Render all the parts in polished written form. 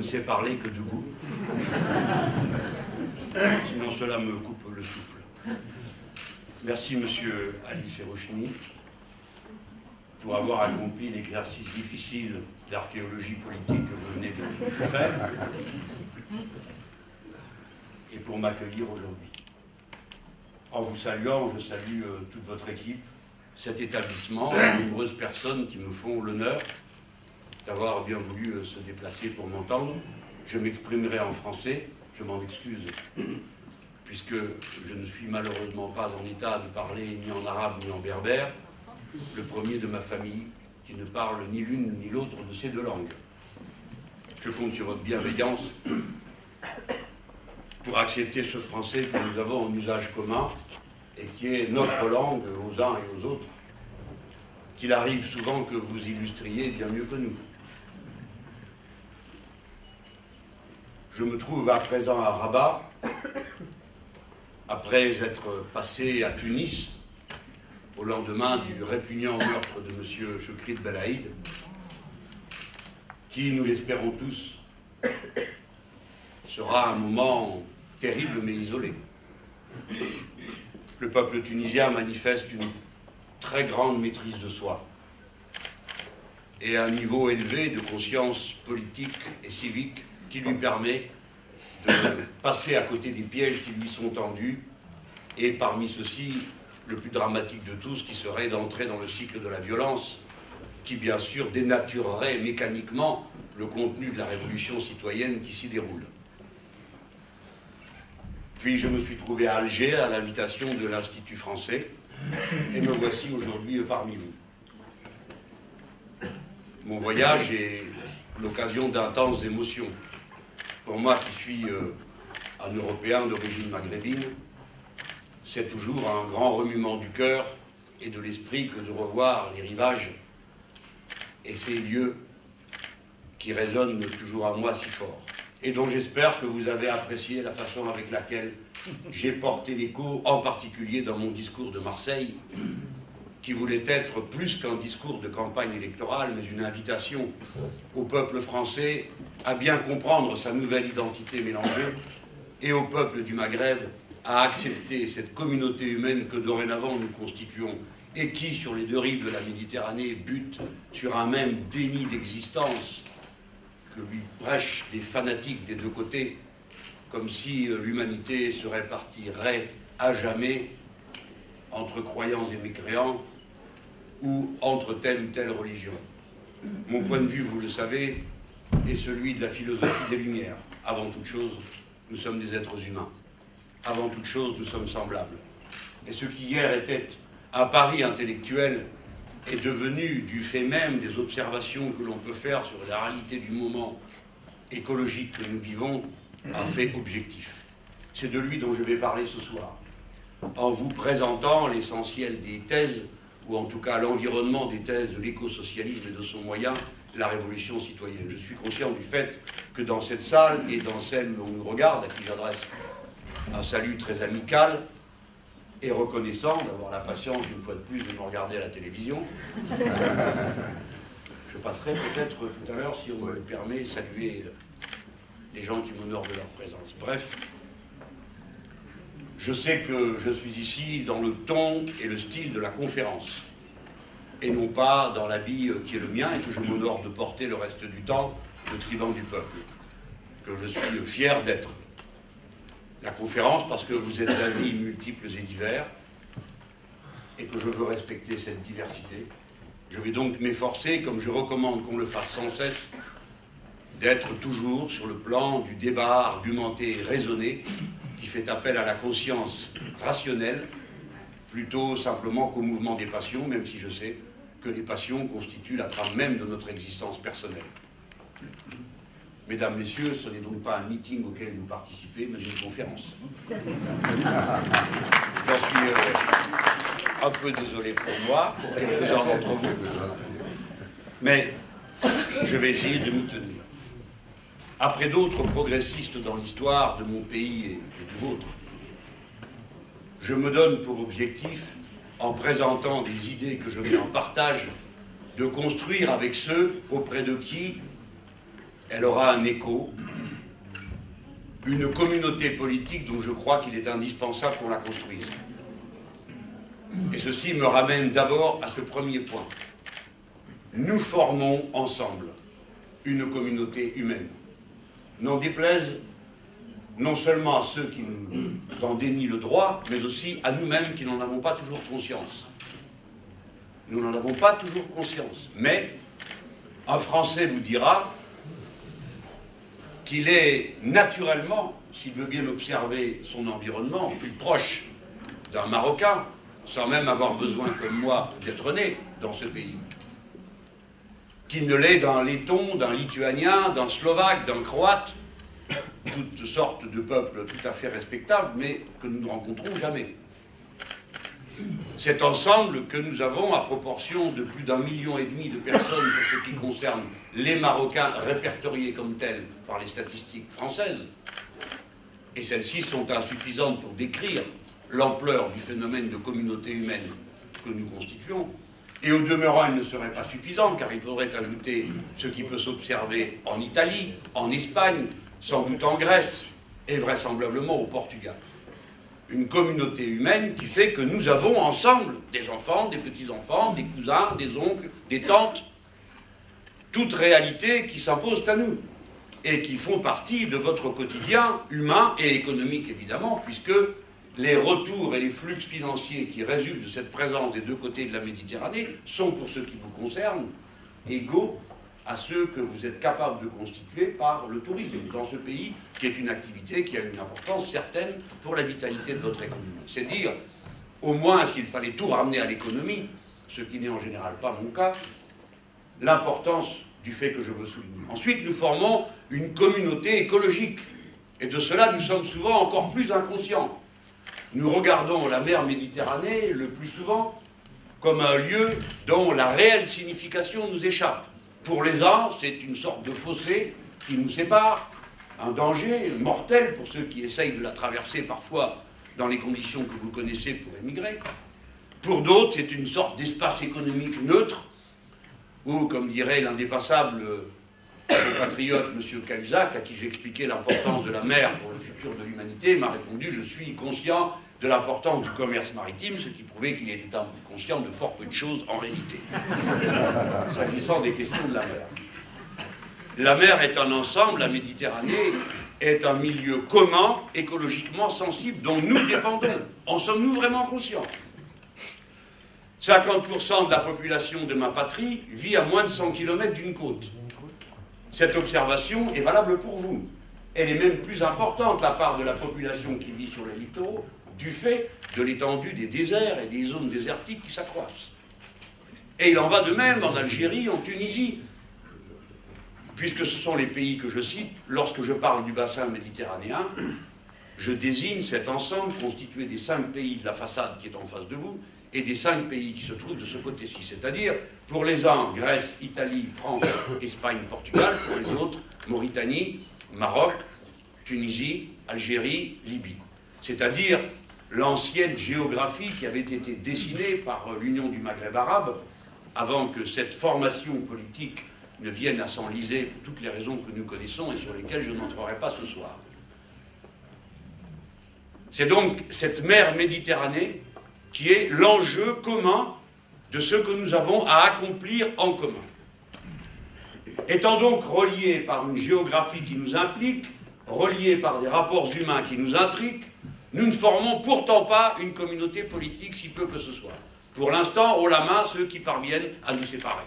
sais parler que de goût. Sinon cela me coupe le souffle. Merci monsieur Ali Serochni pour avoir accompli l'exercice difficile d'archéologie politique que vous venez de faire et pour m'accueillir aujourd'hui. En vous saluant, je salue toute votre équipe, cet établissement, les nombreuses personnes qui me font l'honneur d'avoir bien voulu se déplacer pour m'entendre. Je m'exprimerai en français, je m'en excuse, puisque je ne suis malheureusement pas en état de parler ni en arabe ni en berbère, le premier de ma famille qui ne parle ni l'une ni l'autre de ces deux langues. Je compte sur votre bienveillance pour accepter ce français que nous avons en usage commun et qui est notre langue aux uns et aux autres, qu'il arrive souvent que vous illustriez bien mieux que nous. Je me trouve à présent à Rabat, après être passé à Tunis, au lendemain du répugnant meurtre de M. Chokri Belaïd, qui, nous l'espérons tous, sera un moment terrible mais isolé. Le peuple tunisien manifeste une très grande maîtrise de soi et un niveau élevé de conscience politique et civique qui lui permet de passer à côté des pièges qui lui sont tendus, et parmi ceux-ci, le plus dramatique de tous, qui serait d'entrer dans le cycle de la violence, qui bien sûr dénaturerait mécaniquement le contenu de la révolution citoyenne qui s'y déroule. Puis je me suis trouvé à Alger à l'invitation de l'Institut français, et me voici aujourd'hui parmi vous. Mon voyage est l'occasion d'intenses émotions. Pour moi qui suis un Européen d'origine maghrébine, c'est toujours un grand remuement du cœur et de l'esprit que de revoir les rivages et ces lieux qui résonnent toujours à moi si fort, et dont j'espère que vous avez apprécié la façon avec laquelle j'ai porté l'écho, en particulier dans mon discours de Marseille, qui voulait être plus qu'un discours de campagne électorale, mais une invitation au peuple français à bien comprendre sa nouvelle identité mélangée, et au peuple du Maghreb à accepter cette communauté humaine que dorénavant nous constituons, et qui, sur les deux rives de la Méditerranée, bute sur un même déni d'existence que lui prêchent des fanatiques des deux côtés, comme si l'humanité se répartirait à jamais entre croyants et mécréants, ou entre telle ou telle religion. Mon point de vue, vous le savez, est celui de la philosophie des Lumières. Avant toute chose, nous sommes des êtres humains. Avant toute chose, nous sommes semblables. Et ce qui hier était un pari intellectuel est devenu, du fait même des observations que l'on peut faire sur la réalité du moment écologique que nous vivons, un fait objectif. C'est de lui dont je vais parler ce soir, en vous présentant l'essentiel des thèses, ou en tout cas l'environnement des thèses de l'écosocialisme et de son moyen, la révolution citoyenne. Je suis conscient du fait que dans cette salle et dans celle où on nous regarde, à qui j'adresse un salut très amical et reconnaissant d'avoir la patience une fois de plus de me regarder à la télévision. Je passerai peut-être tout à l'heure, si on me le permet, saluer les gens qui m'honorent de leur présence. Bref, je sais que je suis ici dans le ton et le style de la conférence, et non pas dans l'habit qui est le mien et que je m'honore de porter le reste du temps, le tribun du peuple, que je suis fier d'être. La conférence parce que vous êtes d'avis multiples et divers, et que je veux respecter cette diversité. Je vais donc m'efforcer, comme je recommande qu'on le fasse sans cesse, d'être toujours sur le plan du débat argumenté et raisonné, qui fait appel à la conscience rationnelle, plutôt simplement qu'au mouvement des passions, même si je sais que les passions constituent la trame même de notre existence personnelle. Mesdames, Messieurs, ce n'est donc pas un meeting auquel vous participez, mais une conférence. J'en suis un peu désolé pour moi, pour quelques-uns d'entre vous, mais je vais essayer de m'y tenir. Après d'autres progressistes dans l'histoire de mon pays et du vôtre, je me donne pour objectif, en présentant des idées que je mets en partage, de construire avec ceux auprès de qui elle aura un écho, une communauté politique dont je crois qu'il est indispensable qu'on la construise. Et ceci me ramène d'abord à ce premier point. Nous formons ensemble une communauté humaine. N'en déplaise non seulement à ceux qui nous en dénient le droit, mais aussi à nous-mêmes qui n'en avons pas toujours conscience. Nous n'en avons pas toujours conscience. Mais un Français vous dira qu'il est naturellement, s'il veut bien observer son environnement, plus proche d'un Marocain, sans même avoir besoin, comme moi, d'être né dans ce pays, qu'il ne l'est d'un Letton, d'un Lituanien, d'un Slovaque, d'un Croate, toutes sortes de peuples tout à fait respectables, mais que nous ne rencontrons jamais. Cet ensemble que nous avons à proportion de plus d'1,5 million de personnes pour ce qui concerne les Marocains répertoriés comme tels par les statistiques françaises, et celles-ci sont insuffisantes pour décrire l'ampleur du phénomène de communauté humaine que nous constituons, et au demeurant il ne serait pas suffisant car il faudrait ajouter ce qui peut s'observer en Italie, en Espagne, sans doute en Grèce et vraisemblablement au Portugal. Une communauté humaine qui fait que nous avons ensemble des enfants, des petits-enfants, des cousins, des oncles, des tantes, toutes réalités qui s'imposent à nous et qui font partie de votre quotidien humain et économique évidemment, puisque les retours et les flux financiers qui résultent de cette présence des deux côtés de la Méditerranée sont, pour ce qui vous concerne, égaux à ceux que vous êtes capables de constituer par le tourisme dans ce pays, qui est une activité qui a une importance certaine pour la vitalité de votre économie. C'est dire, au moins, s'il fallait tout ramener à l'économie, ce qui n'est en général pas mon cas, l'importance du fait que je veux souligner. Ensuite, nous formons une communauté écologique, et de cela, nous sommes souvent encore plus inconscients. Nous regardons la mer Méditerranée, le plus souvent, comme un lieu dont la réelle signification nous échappe. Pour les uns, c'est une sorte de fossé qui nous sépare, un danger mortel pour ceux qui essayent de la traverser parfois dans les conditions que vous connaissez pour émigrer. Pour d'autres, c'est une sorte d'espace économique neutre, où, comme dirait l'indépassable compatriote M. Cahuzac, à qui j'expliquais l'importance de la mer pour le futur de l'humanité, m'a répondu « Je suis conscient de l'importance du commerce maritime », ce qui prouvait qu'il était conscient de fort peu de choses en réalité, s'agissant des questions de la mer. La mer est un ensemble, la Méditerranée est un milieu commun, écologiquement sensible, dont nous dépendons. En sommes-nous vraiment conscients? 50% de la population de ma patrie vit à moins de 100 km d'une côte. Cette observation est valable pour vous. Elle est même plus importante, la part de la population qui vit sur les littoraux, du fait de l'étendue des déserts et des zones désertiques qui s'accroissent. Et il en va de même en Algérie, en Tunisie, puisque ce sont les pays que je cite, lorsque je parle du bassin méditerranéen, je désigne cet ensemble constitué des 5 pays de la façade qui est en face de vous, et des 5 pays qui se trouvent de ce côté-ci, c'est-à-dire, pour les uns, Grèce, Italie, France, Espagne, Portugal, pour les autres, Mauritanie, Maroc, Tunisie, Algérie, Libye. C'est-à-dire l'ancienne géographie qui avait été dessinée par l'Union du Maghreb arabe, avant que cette formation politique ne vienne à s'enliser pour toutes les raisons que nous connaissons et sur lesquelles je n'entrerai pas ce soir. C'est donc cette mer Méditerranée qui est l'enjeu commun de ce que nous avons à accomplir en commun. Étant donc reliés par une géographie qui nous implique, reliés par des rapports humains qui nous intriguent, nous ne formons pourtant pas une communauté politique si peu que ce soit. Pour l'instant, haut la main, ceux qui parviennent à nous séparer.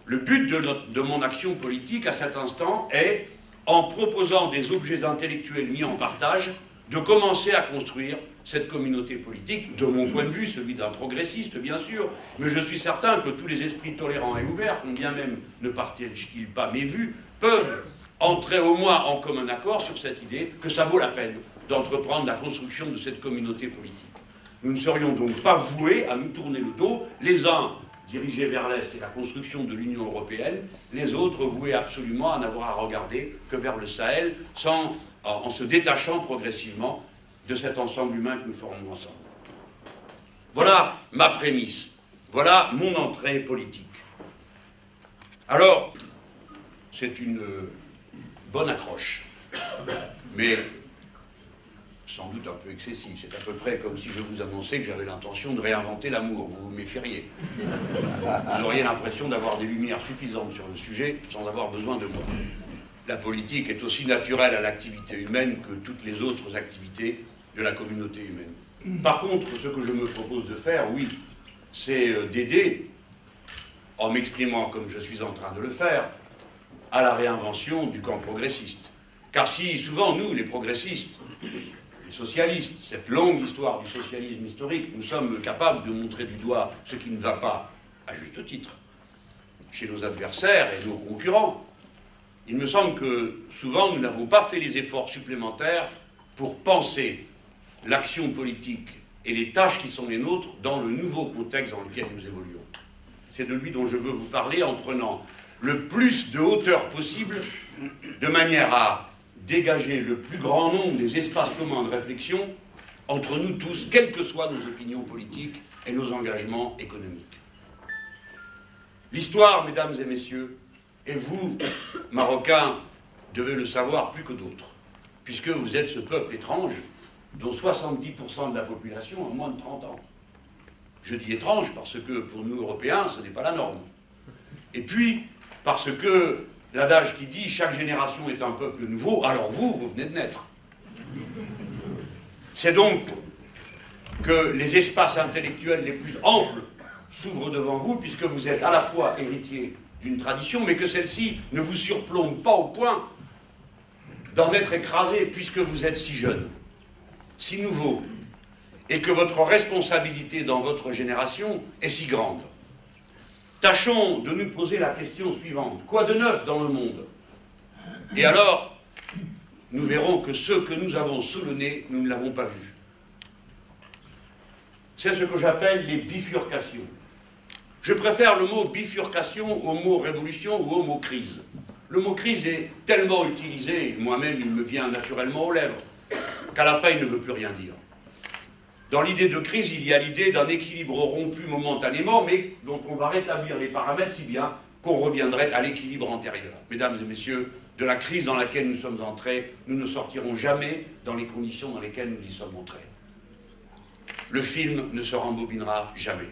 Le but de mon action politique à cet instant est, en proposant des objets intellectuels mis en partage, de commencer à construire cette communauté politique, de mon point de vue, celui d'un progressiste, bien sûr, mais je suis certain que tous les esprits tolérants et ouverts, combien même ne partagent-ils pas mes vues, peuvent entrer au moins en commun accord sur cette idée que ça vaut la peine d'entreprendre la construction de cette communauté politique. Nous ne serions donc pas voués à nous tourner le dos, les uns dirigés vers l'Est et la construction de l'Union européenne, les autres voués absolument à n'avoir à regarder que vers le Sahel, en se détachant progressivement de cet ensemble humain que nous formons ensemble. Voilà ma prémisse, voilà mon entrée politique. Alors, c'est une bonne accroche, mais sans doute un peu excessif. C'est à peu près comme si je vous annonçais que j'avais l'intention de réinventer l'amour. Vous vous méfieriez. Vous auriez l'impression d'avoir des lumières suffisantes sur le sujet sans avoir besoin de moi. La politique est aussi naturelle à l'activité humaine que toutes les autres activités de la communauté humaine. Par contre, ce que je me propose de faire, oui, c'est d'aider, en m'exprimant comme je suis en train de le faire, à la réinvention du camp progressiste. Car si souvent, nous, les progressistes, les socialistes, cette longue histoire du socialisme historique, nous sommes capables de montrer du doigt ce qui ne va pas, à juste titre, chez nos adversaires et nos concurrents, il me semble que souvent nous n'avons pas fait les efforts supplémentaires pour penser l'action politique et les tâches qui sont les nôtres dans le nouveau contexte dans lequel nous évoluons. C'est de lui dont je veux vous parler en prenant le plus de hauteur possible de manière à dégager le plus grand nombre des espaces communs de réflexion entre nous tous, quelles que soient nos opinions politiques et nos engagements économiques. L'histoire, mesdames et messieurs, et vous, Marocains, devez le savoir plus que d'autres, puisque vous êtes ce peuple étrange dont 70% de la population a moins de 30 ans. Je dis étrange parce que pour nous, Européens, ce n'est pas la norme. Et puis, parce que l'adage qui dit « chaque génération est un peuple nouveau », alors vous venez de naître. C'est donc que les espaces intellectuels les plus amples s'ouvrent devant vous, puisque vous êtes à la fois héritier d'une tradition, mais que celle-ci ne vous surplombe pas au point d'en être écrasé, puisque vous êtes si jeune, si nouveau, et que votre responsabilité dans votre génération est si grande. Tâchons de nous poser la question suivante. Quoi de neuf dans le monde? Et alors, nous verrons que ce que nous avons sous le nez, nous ne l'avons pas vu. C'est ce que j'appelle les bifurcations. Je préfère le mot bifurcation au mot révolution ou au mot crise. Le mot crise est tellement utilisé, moi-même il me vient naturellement aux lèvres, qu'à la fin il ne veut plus rien dire. Dans l'idée de crise, il y a l'idée d'un équilibre rompu momentanément, mais dont on va rétablir les paramètres si bien qu'on reviendrait à l'équilibre antérieur. Mesdames et messieurs, de la crise dans laquelle nous sommes entrés, nous ne sortirons jamais dans les conditions dans lesquelles nous y sommes entrés. Le film ne se rembobinera jamais.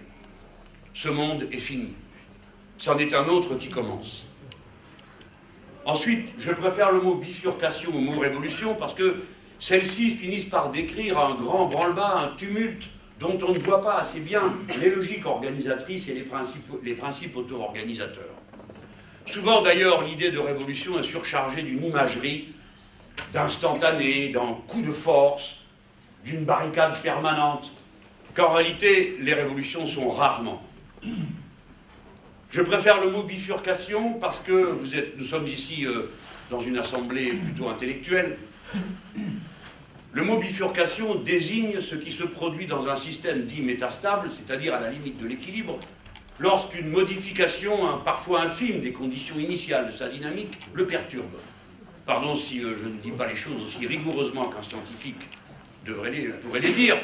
Ce monde est fini. C'en est un autre qui commence. Ensuite, je préfère le mot bifurcation au mot révolution parce que celles-ci finissent par décrire un grand branle-bas, un tumulte dont on ne voit pas assez bien les logiques organisatrices et les principes auto-organisateurs. Souvent d'ailleurs, l'idée de révolution est surchargée d'une imagerie, d'instantané, d'un coup de force, d'une barricade permanente, qu'en réalité, les révolutions sont rarement. Je préfère le mot bifurcation parce que nous sommes ici dans une assemblée plutôt intellectuelle. Le mot bifurcation désigne ce qui se produit dans un système dit métastable, c'est-à-dire à la limite de l'équilibre, lorsqu'une modification, parfois infime, des conditions initiales de sa dynamique le perturbe. Pardon si je ne dis pas les choses aussi rigoureusement qu'un scientifique pourrait les dire,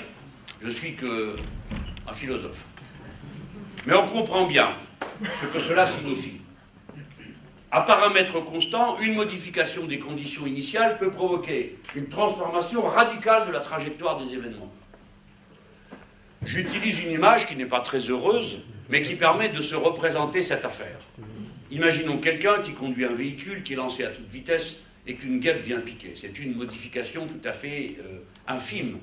je suis qu'un philosophe. Mais on comprend bien ce que cela signifie. À paramètre constant, une modification des conditions initiales peut provoquer une transformation radicale de la trajectoire des événements. J'utilise une image qui n'est pas très heureuse, mais qui permet de se représenter cette affaire. Imaginons quelqu'un qui conduit un véhicule qui est lancé à toute vitesse et qu'une guêpe vient piquer. C'est une modification tout à fait infime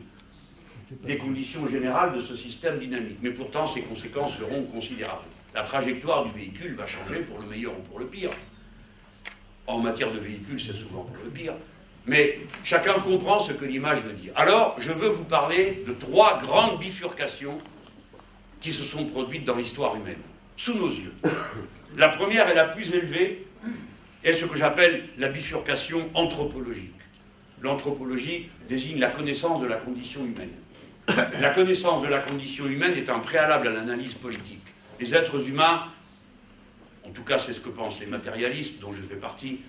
des conditions générales de ce système dynamique. Mais pourtant, ses conséquences seront considérables. La trajectoire du véhicule va changer pour le meilleur ou pour le pire. En matière de véhicule, c'est souvent pour le pire. Mais chacun comprend ce que l'image veut dire. Alors, je veux vous parler de 3 grandes bifurcations qui se sont produites dans l'histoire humaine, sous nos yeux. La première et la plus élevée est ce que j'appelle la bifurcation anthropologique. L'anthropologie désigne la connaissance de la condition humaine. La connaissance de la condition humaine est un préalable à l'analyse politique. Les êtres humains, en tout cas c'est ce que pensent les matérialistes, dont je fais partie,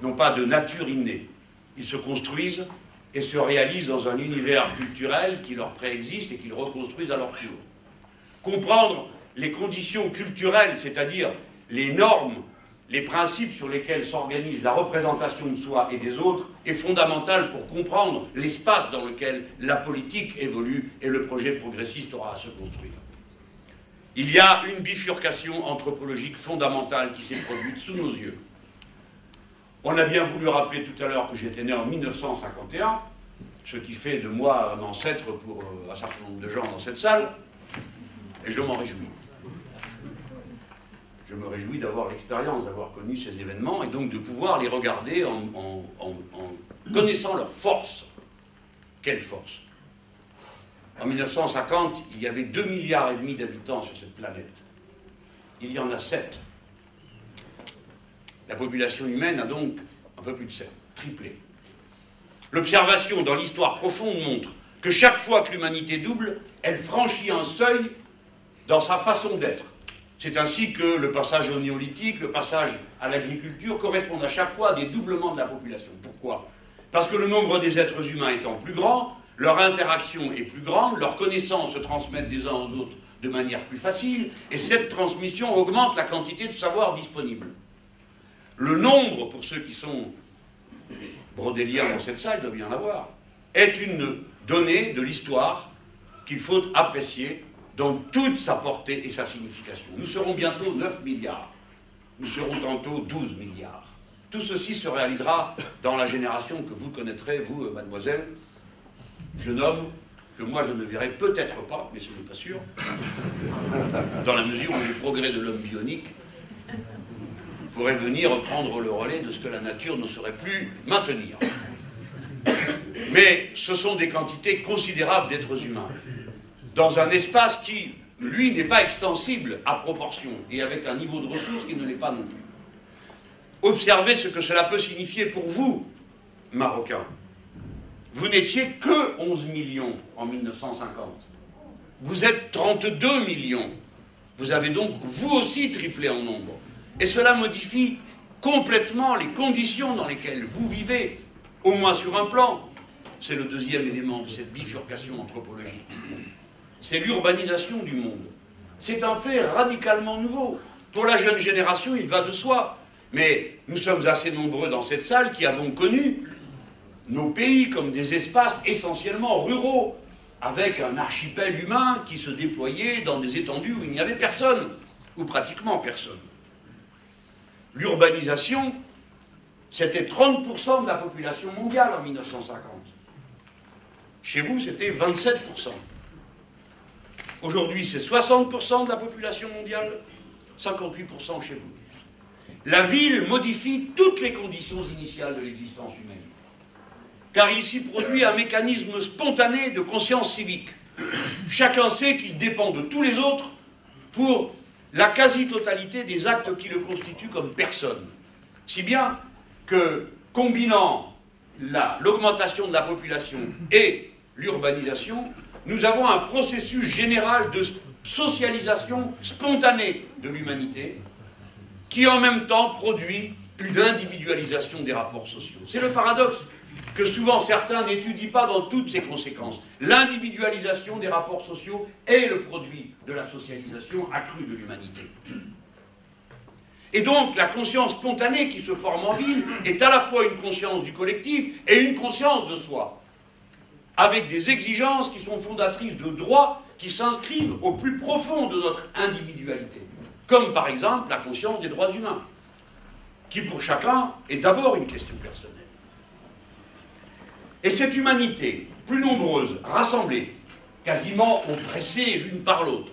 n'ont pas de nature innée. Ils se construisent et se réalisent dans un univers culturel qui leur préexiste et qu'ils reconstruisent à leur tour. Comprendre les conditions culturelles, c'est-à-dire les normes, les principes sur lesquels s'organise la représentation de soi et des autres est fondamental pour comprendre l'espace dans lequel la politique évolue et le projet progressiste aura à se construire. Il y a une bifurcation anthropologique fondamentale qui s'est produite sous nos yeux. On a bien voulu rappeler tout à l'heure que j'étais né en 1951, ce qui fait de moi un ancêtre pour un certain nombre de gens dans cette salle, et je m'en réjouis. Je me réjouis d'avoir l'expérience, d'avoir connu ces événements, et donc de pouvoir les regarder en connaissant leur force. Quelle force! En 1950, il y avait 2,5 milliards d'habitants sur cette planète. Il y en a 7. La population humaine a donc un peu plus de 7, triplé. L'observation dans l'histoire profonde montre que chaque fois que l'humanité double, elle franchit un seuil dans sa façon d'être. C'est ainsi que le passage au néolithique, le passage à l'agriculture correspondent à chaque fois à des doublements de la population. Pourquoi? Parce que le nombre des êtres humains étant plus grand, leur interaction est plus grande, leurs connaissances se transmettent des uns aux autres de manière plus facile, et cette transmission augmente la quantité de savoir disponible. Le nombre, pour ceux qui sont brodéliens dans cette salle, il doit bien en avoir, est une donnée de l'histoire qu'il faut apprécier dans toute sa portée et sa signification. Nous serons bientôt 9 milliards. Nous serons tantôt 12 milliards. Tout ceci se réalisera dans la génération que vous connaîtrez, vous, mademoiselle, jeune homme, que moi je ne verrai peut-être pas, mais ce n'est pas sûr, dans la mesure où les progrès de l'homme bionique pourraient venir prendre le relais de ce que la nature ne saurait plus maintenir. Mais ce sont des quantités considérables d'êtres humains, dans un espace qui, lui, n'est pas extensible à proportion, et avec un niveau de ressources qui ne l'est pas non plus. Observez ce que cela peut signifier pour vous, Marocains. Vous n'étiez que 11 millions en 1950. Vous êtes 32 millions. Vous avez donc, vous aussi, triplé en nombre. Et cela modifie complètement les conditions dans lesquelles vous vivez, au moins sur un plan. C'est le deuxième élément de cette bifurcation anthropologique. C'est l'urbanisation du monde. C'est un fait radicalement nouveau. Pour la jeune génération, il va de soi. Mais nous sommes assez nombreux dans cette salle qui avons connu nos pays comme des espaces essentiellement ruraux, avec un archipel humain qui se déployait dans des étendues où il n'y avait personne, ou pratiquement personne. L'urbanisation, c'était 30% de la population mondiale en 1950. Chez vous, c'était 27%. Aujourd'hui, c'est 60% de la population mondiale, 58% chez vous. La ville modifie toutes les conditions initiales de l'existence humaine. Car il s'y produit un mécanisme spontané de conscience civique. Chacun sait qu'il dépend de tous les autres pour la quasi-totalité des actes qui le constituent comme personne. Si bien que, combinant l'augmentation de la population et l'urbanisation, nous avons un processus général de socialisation spontanée de l'humanité qui en même temps produit une individualisation des rapports sociaux. C'est le paradoxe que souvent certains n'étudient pas dans toutes ses conséquences. L'individualisation des rapports sociaux est le produit de la socialisation accrue de l'humanité. Et donc la conscience spontanée qui se forme en ville est à la fois une conscience du collectif et une conscience de soi, avec des exigences qui sont fondatrices de droits qui s'inscrivent au plus profond de notre individualité, comme par exemple la conscience des droits humains, qui pour chacun est d'abord une question personnelle. Et cette humanité, plus nombreuse, rassemblée, quasiment oppressée l'une par l'autre,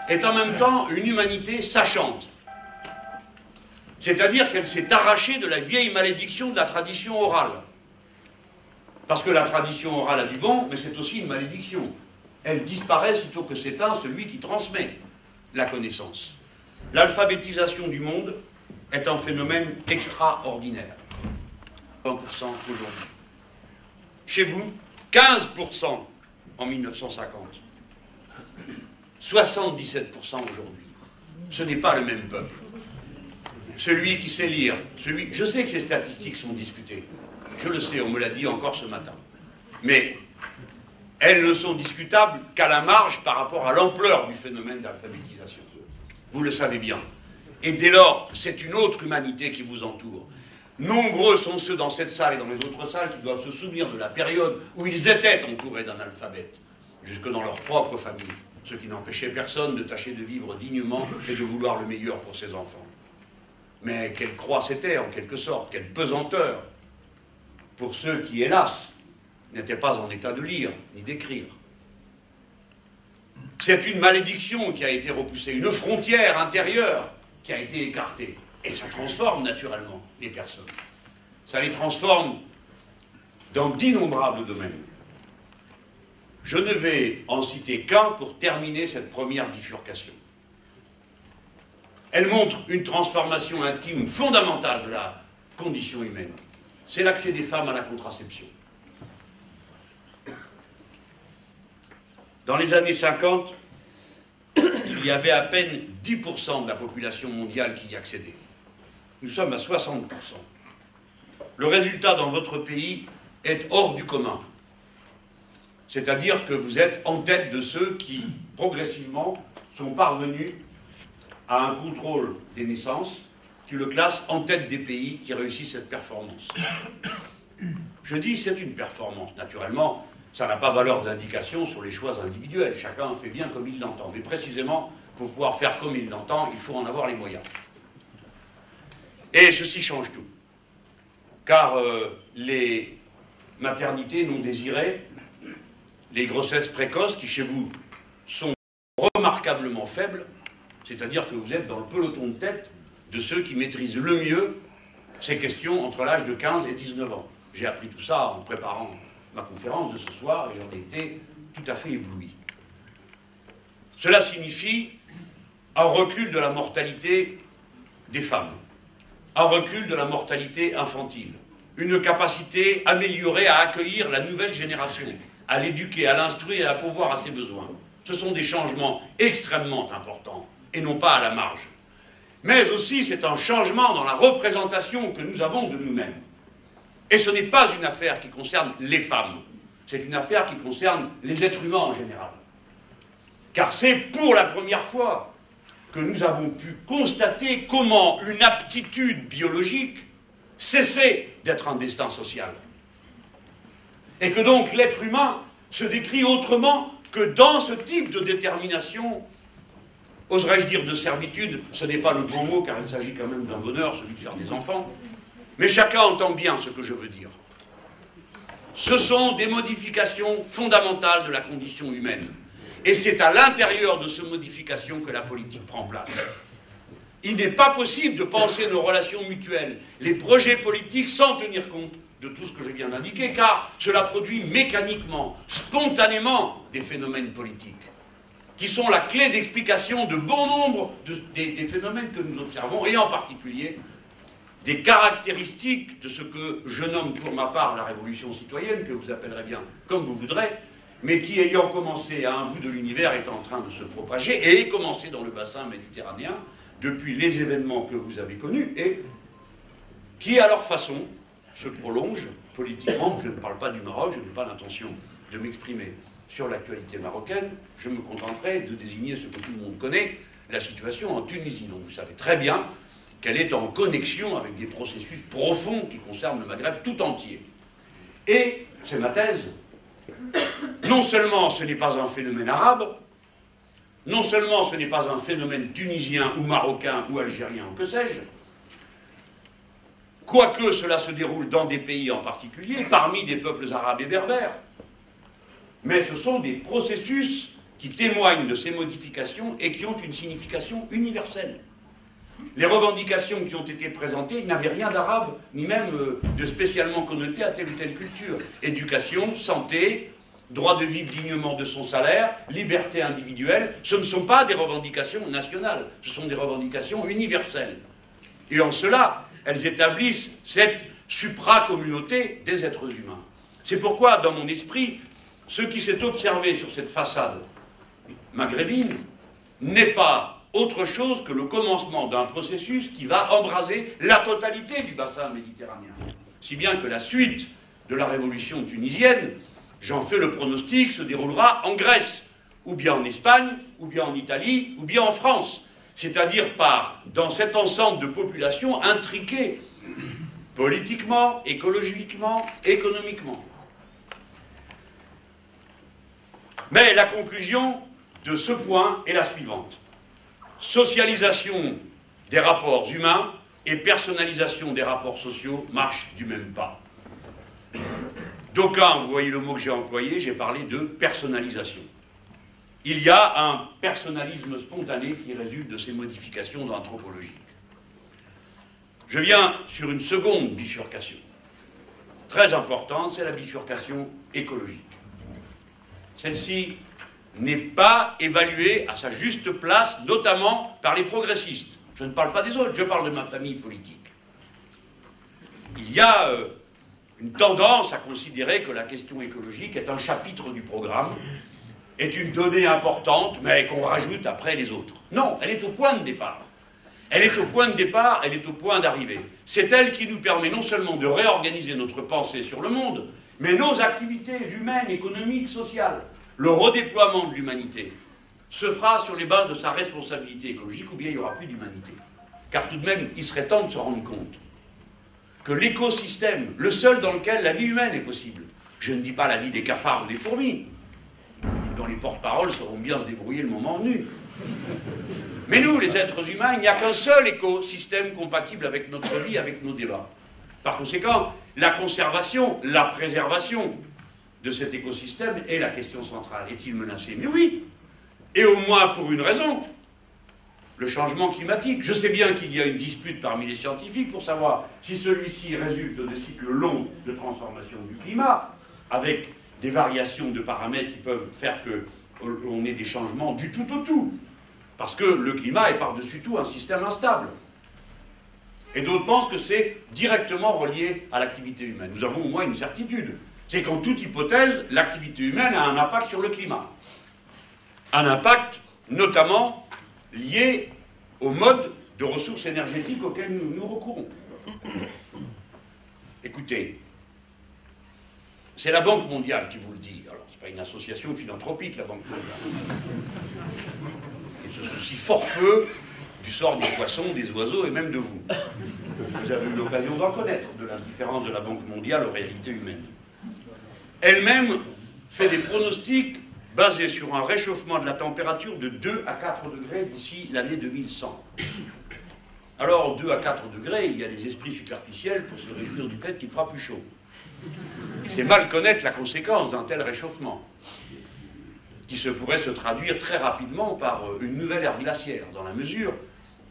est en même temps une humanité sachante. C'est-à-dire qu'elle s'est arrachée de la vieille malédiction de la tradition orale. Parce que la tradition orale a du bon, mais c'est aussi une malédiction. Elle disparaît sitôt que s'éteint celui qui transmet la connaissance. L'alphabétisation du monde est un phénomène extraordinaire. 20% aujourd'hui. Chez vous, 15% en 1950. 77% aujourd'hui. Ce n'est pas le même peuple. Celui qui sait lire, je sais que ces statistiques sont discutées. Je le sais, on me l'a dit encore ce matin. Mais elles ne sont discutables qu'à la marge par rapport à l'ampleur du phénomène d'alphabétisation. Vous le savez bien. Et dès lors, c'est une autre humanité qui vous entoure. Nombreux sont ceux dans cette salle et dans les autres salles qui doivent se souvenir de la période où ils étaient entourés d'analphabètes, jusque dans leur propre famille, ce qui n'empêchait personne de tâcher de vivre dignement et de vouloir le meilleur pour ses enfants. Mais quelle croix c'était, en quelque sorte, quelle pesanteur pour ceux qui, hélas, n'étaient pas en état de lire ni d'écrire. C'est une malédiction qui a été repoussée, une frontière intérieure qui a été écartée. Et ça transforme naturellement les personnes. Ça les transforme dans d'innombrables domaines. Je ne vais en citer qu'un pour terminer cette première bifurcation. Elle montre une transformation intime fondamentale de la condition humaine. C'est l'accès des femmes à la contraception. Dans les années 50, il y avait à peine 10% de la population mondiale qui y accédait. Nous sommes à 60%. Le résultat dans votre pays est hors du commun. C'est-à-dire que vous êtes en tête de ceux qui, progressivement, sont parvenus à un contrôle des naissances qui le classe en tête des pays qui réussissent cette performance. Je dis c'est une performance, naturellement, ça n'a pas valeur d'indication sur les choix individuels, chacun fait bien comme il l'entend, mais précisément, pour pouvoir faire comme il l'entend, il faut en avoir les moyens. Et ceci change tout, car les maternités non désirées, les grossesses précoces qui chez vous sont remarquablement faibles, c'est-à-dire que vous êtes dans le peloton de tête de ceux qui maîtrisent le mieux ces questions entre l'âge de 15 et 19 ans. J'ai appris tout ça en préparant ma conférence de ce soir et j'en ai été tout à fait ébloui. Cela signifie un recul de la mortalité des femmes, un recul de la mortalité infantile, une capacité améliorée à accueillir la nouvelle génération, à l'éduquer, à l'instruire et à pourvoir à ses besoins. Ce sont des changements extrêmement importants et non pas à la marge. Mais aussi c'est un changement dans la représentation que nous avons de nous-mêmes. Et ce n'est pas une affaire qui concerne les femmes, c'est une affaire qui concerne les êtres humains en général. Car c'est pour la première fois que nous avons pu constater comment une aptitude biologique cessait d'être un destin social. Et que donc l'être humain se décrit autrement que dans ce type de détermination, oserais-je dire de servitude, ce n'est pas le bon mot car il s'agit quand même d'un bonheur, celui de faire des enfants, mais chacun entend bien ce que je veux dire. Ce sont des modifications fondamentales de la condition humaine. Et c'est à l'intérieur de ces modifications que la politique prend place. Il n'est pas possible de penser nos relations mutuelles, les projets politiques, sans tenir compte de tout ce que je viens d'indiquer, car cela produit mécaniquement, spontanément, des phénomènes politiques, qui sont la clé d'explication de bon nombre des phénomènes que nous observons, et en particulier des caractéristiques de ce que je nomme pour ma part la révolution citoyenne, que vous appellerez bien comme vous voudrez, mais qui, ayant commencé à un bout de l'univers, est en train de se propager, et est commencé dans le bassin méditerranéen, depuis les événements que vous avez connus, et qui, à leur façon, se prolongent politiquement. Je ne parle pas du Maroc, je n'ai pas l'intention de m'exprimer sur l'actualité marocaine, je me contenterai de désigner ce que tout le monde connaît, la situation en Tunisie. Donc vous savez très bien qu'elle est en connexion avec des processus profonds qui concernent le Maghreb tout entier. Et, c'est ma thèse, non seulement ce n'est pas un phénomène arabe, non seulement ce n'est pas un phénomène tunisien ou marocain ou algérien ou que sais-je, quoique cela se déroule dans des pays en particulier, parmi des peuples arabes et berbères, mais ce sont des processus qui témoignent de ces modifications et qui ont une signification universelle. Les revendications qui ont été présentées n'avaient rien d'arabe, ni même de spécialement connoté à telle ou telle culture. Éducation, santé, droit de vivre dignement de son salaire, liberté individuelle, ce ne sont pas des revendications nationales, ce sont des revendications universelles. Et en cela, elles établissent cette supra-communauté des êtres humains. C'est pourquoi, dans mon esprit, ce qui s'est observé sur cette façade maghrébine n'est pas autre chose que le commencement d'un processus qui va embraser la totalité du bassin méditerranéen. Si bien que la suite de la révolution tunisienne, j'en fais le pronostic, se déroulera en Grèce, ou bien en Espagne, ou bien en Italie, ou bien en France. c'est-à-dire dans cet ensemble de populations intriquées, politiquement, écologiquement, économiquement. Mais la conclusion de ce point est la suivante. Socialisation des rapports humains et personnalisation des rapports sociaux marchent du même pas. D'aucuns, vous voyez le mot que j'ai employé, j'ai parlé de personnalisation. Il y a un personnalisme spontané qui résulte de ces modifications anthropologiques. Je viens sur une seconde bifurcation, très importante, c'est la bifurcation écologique. Celle-ci n'est pas évaluée à sa juste place, notamment par les progressistes. Je ne parle pas des autres, je parle de ma famille politique. Il y a une tendance à considérer que la question écologique est un chapitre du programme, est une donnée importante, mais qu'on rajoute après les autres. Non, elle est au point de départ. Elle est au point de départ, elle est au point d'arrivée. C'est elle qui nous permet non seulement de réorganiser notre pensée sur le monde, mais nos activités humaines, économiques, sociales. Le redéploiement de l'humanité se fera sur les bases de sa responsabilité écologique, ou bien il n'y aura plus d'humanité. Car tout de même, il serait temps de se rendre compte que l'écosystème, le seul dans lequel la vie humaine est possible, je ne dis pas la vie des cafards ou des fourmis, dont les porte-paroles sauront bien se débrouiller le moment venu. Mais nous, les êtres humains, il n'y a qu'un seul écosystème compatible avec notre vie, avec nos débats. Par conséquent, la conservation, la préservation de cet écosystème est la question centrale. Est-il menacé? Mais oui, et au moins pour une raison, le changement climatique. Je sais bien qu'il y a une dispute parmi les scientifiques pour savoir si celui-ci résulte de cycles longs de transformation du climat, avec des variations de paramètres qui peuvent faire qu'on ait des changements du tout au tout. Parce que le climat est par-dessus tout un système instable. Et d'autres pensent que c'est directement relié à l'activité humaine. Nous avons au moins une certitude. C'est qu'en toute hypothèse, l'activité humaine a un impact sur le climat. Un impact notamment lié au mode de ressources énergétiques auxquelles nous recourons. Écoutez, c'est la Banque mondiale qui vous le dit. Alors, ce n'est pas une association philanthropique, la Banque mondiale. Elle se soucie fort peu du sort des poissons, des oiseaux et même de vous. Vous avez eu l'occasion d'en connaître, de l'indifférence de la Banque mondiale aux réalités humaines. Elle-même fait des pronostics basés sur un réchauffement de la température de 2 à 4 degrés d'ici l'année 2100. Alors, 2 à 4 degrés, il y a des esprits superficiels pour se réjouir du fait qu'il fera plus chaud. Et c'est mal connaître la conséquence d'un tel réchauffement, qui pourrait se traduire très rapidement par une nouvelle ère glaciaire, dans la mesure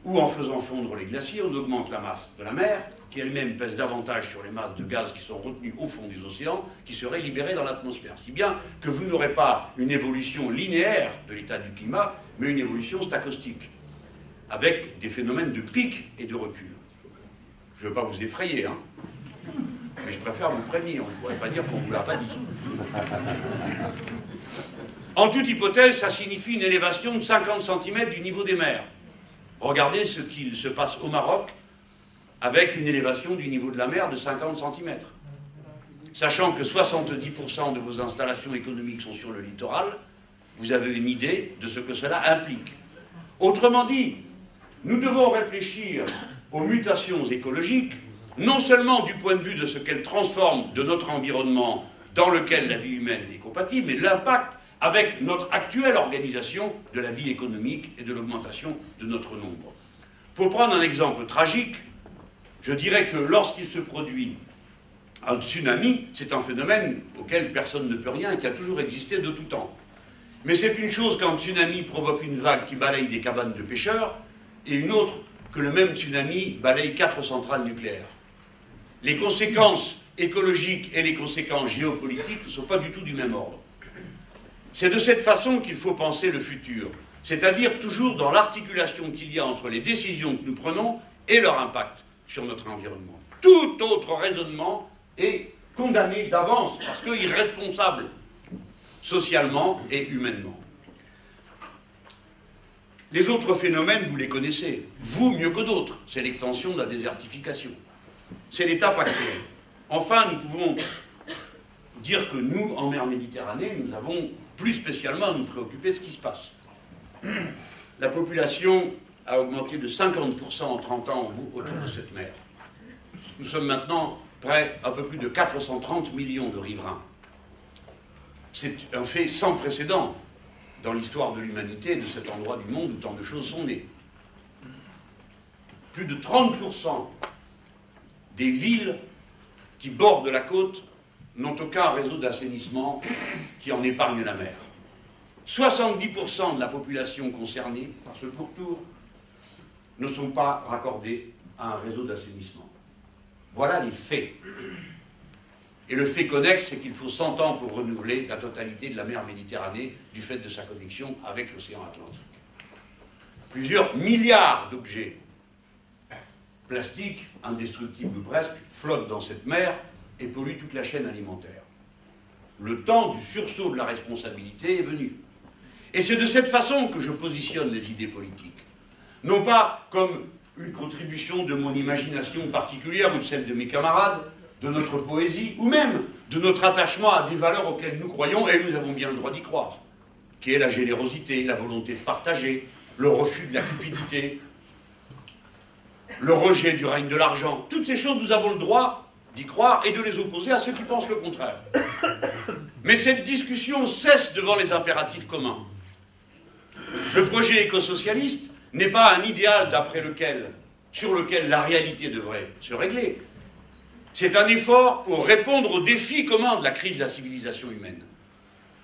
où, en faisant fondre les glaciers, on augmente la masse de la mer, qui elle-même pèse davantage sur les masses de gaz qui sont retenues au fond des océans, qui seraient libérées dans l'atmosphère. Si bien que vous n'aurez pas une évolution linéaire de l'état du climat, mais une évolution stochastique, avec des phénomènes de pic et de recul. Je ne veux pas vous effrayer, hein, mais je préfère vous prévenir, on ne pourrait pas dire qu'on ne vous l'a pas dit. En toute hypothèse, ça signifie une élévation de 50 cm du niveau des mers. Regardez ce qu'il se passe au Maroc, avec une élévation du niveau de la mer de 50 cm. Sachant que 70% de vos installations économiques sont sur le littoral, vous avez une idée de ce que cela implique. Autrement dit, nous devons réfléchir aux mutations écologiques, non seulement du point de vue de ce qu'elles transforment de notre environnement dans lequel la vie humaine est compatible, mais l'impact avec notre actuelle organisation de la vie économique et de l'augmentation de notre nombre. Pour prendre un exemple tragique, je dirais que lorsqu'il se produit un tsunami, c'est un phénomène auquel personne ne peut rien et qui a toujours existé de tout temps. Mais c'est une chose qu'un tsunami provoque une vague qui balaye des cabanes de pêcheurs et une autre que le même tsunami balaye 4 centrales nucléaires. Les conséquences écologiques et les conséquences géopolitiques ne sont pas du tout du même ordre. C'est de cette façon qu'il faut penser le futur, c'est-à-dire toujours dans l'articulation qu'il y a entre les décisions que nous prenons et leur impact sur notre environnement. Tout autre raisonnement est condamné d'avance parce qu'il est irresponsable socialement et humainement. Les autres phénomènes, vous les connaissez, vous mieux que d'autres, c'est l'extension de la désertification. C'est l'étape actuelle. Enfin, nous pouvons dire que nous, en mer Méditerranée, nous avons plus spécialement à nous préoccuper de ce qui se passe. La population a augmenté de 50% en 30 ans autour de cette mer. Nous sommes maintenant près un peu plus de 430 millions de riverains. C'est un fait sans précédent dans l'histoire de l'humanité, de cet endroit du monde où tant de choses sont nées. Plus de 30% des villes qui bordent la côte n'ont aucun réseau d'assainissement qui en épargne la mer. 70% de la population concernée par ce pourtour ne sont pas raccordés à un réseau d'assainissement. Voilà les faits. Et le fait connexe, c'est qu'il faut 100 ans pour renouveler la totalité de la mer Méditerranée du fait de sa connexion avec l'océan Atlantique. Plusieurs milliards d'objets plastiques, indestructibles presque, flottent dans cette mer et polluent toute la chaîne alimentaire. Le temps du sursaut de la responsabilité est venu. Et c'est de cette façon que je positionne les idées politiques. Non pas comme une contribution de mon imagination particulière ou de celle de mes camarades, de notre poésie, ou même de notre attachement à des valeurs auxquelles nous croyons, et nous avons bien le droit d'y croire, qui est la générosité, la volonté de partager, le refus de la cupidité, le rejet du règne de l'argent. Toutes ces choses, nous avons le droit d'y croire et de les opposer à ceux qui pensent le contraire. Mais cette discussion cesse devant les impératifs communs. Le projet écosocialiste n'est pas un idéal sur lequel la réalité devrait se régler. C'est un effort pour répondre aux défis communs de la crise de la civilisation humaine.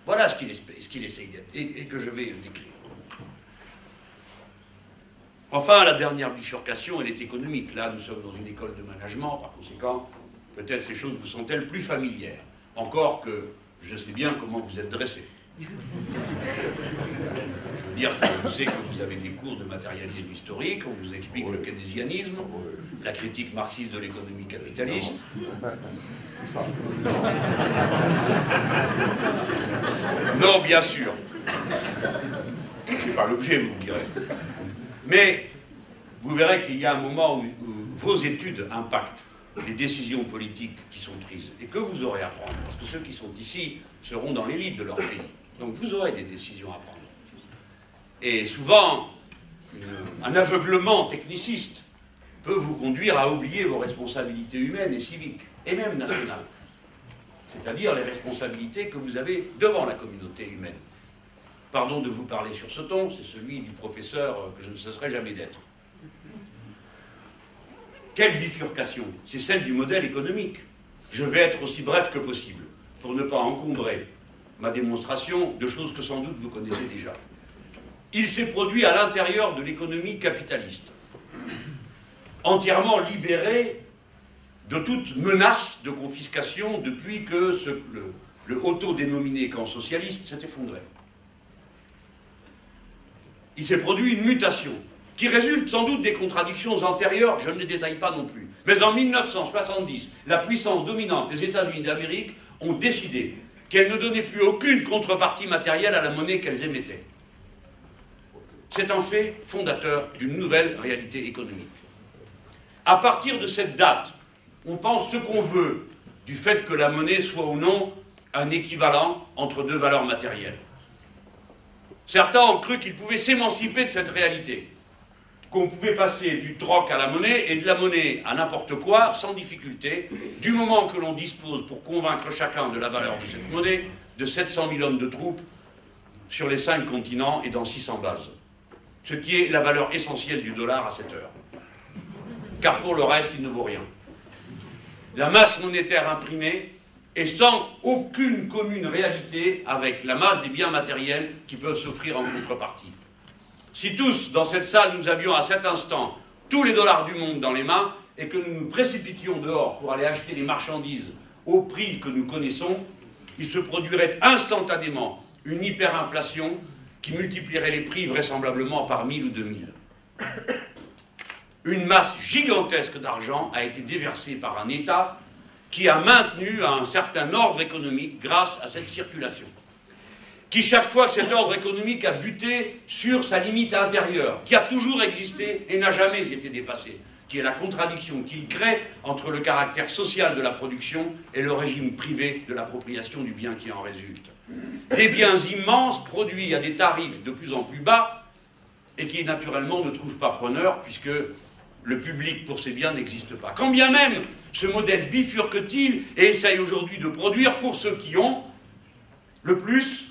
Voilà ce qu'il essaye d'être et que je vais décrire. Enfin, la dernière bifurcation, elle est économique. Là, nous sommes dans une école de management, par conséquent, peut-être ces choses vous sont-elles plus familières. Encore que je sais bien comment vous êtes dressés. Je veux dire que je sais que vous avez des cours de matérialisme historique, on vous explique le keynésianisme, la critique marxiste de l'économie capitaliste. Non, bien sûr. C'est pas l'objet, vous me direz. Mais vous verrez qu'il y a un moment où vos études impactent les décisions politiques qui sont prises et que vous aurez à prendre. Parce que ceux qui sont ici seront dans l'élite de leur pays. Donc vous aurez des décisions à prendre. Et souvent, un aveuglement techniciste peut vous conduire à oublier vos responsabilités humaines et civiques, et même nationales. C'est-à-dire les responsabilités que vous avez devant la communauté humaine. Pardon de vous parler sur ce ton, c'est celui du professeur que je ne cesserai jamais d'être. Quelle bifurcation? C'est celle du modèle économique. Je vais être aussi bref que possible, pour ne pas encombrer ma démonstration de choses que sans doute vous connaissez déjà. Il s'est produit à l'intérieur de l'économie capitaliste, entièrement libéré de toute menace de confiscation depuis que le auto-dénominé camp socialiste s'est effondré. Il s'est produit une mutation qui résulte sans doute des contradictions antérieures, je ne les détaille pas non plus. Mais en 1970, la puissance dominante des États-Unis d'Amérique ont décidé qu'elles ne donnaient plus aucune contrepartie matérielle à la monnaie qu'elles émettaient. C'est un fait fondateur d'une nouvelle réalité économique. À partir de cette date, on pense ce qu'on veut du fait que la monnaie soit ou non un équivalent entre deux valeurs matérielles. Certains ont cru qu'ils pouvaient s'émanciper de cette réalité, qu'on pouvait passer du troc à la monnaie et de la monnaie à n'importe quoi sans difficulté, du moment que l'on dispose pour convaincre chacun de la valeur de cette monnaie de 700 000 hommes de troupes sur les 5 continents et dans 600 bases. Ce qui est la valeur essentielle du dollar à cette heure. Car pour le reste, il ne vaut rien. La masse monétaire imprimée est sans aucune commune réalité avec la masse des biens matériels qui peuvent s'offrir en contrepartie. Si tous, dans cette salle, nous avions à cet instant tous les dollars du monde dans les mains et que nous nous précipitions dehors pour aller acheter les marchandises au prix que nous connaissons, il se produirait instantanément une hyperinflation qui multiplierait les prix vraisemblablement par 1000 ou 2000. Une masse gigantesque d'argent a été déversée par un État qui a maintenu un certain ordre économique grâce à cette circulation. Qui, chaque fois que cet ordre économique a buté sur sa limite intérieure, qui a toujours existé et n'a jamais été dépassée, qui est la contradiction qu'il crée entre le caractère social de la production et le régime privé de l'appropriation du bien qui en résulte. Des biens immenses produits à des tarifs de plus en plus bas et qui naturellement ne trouve pas preneur puisque le public pour ces biens n'existe pas. Quand bien même ce modèle bifurque-t-il et essaye aujourd'hui de produire pour ceux qui ont le plus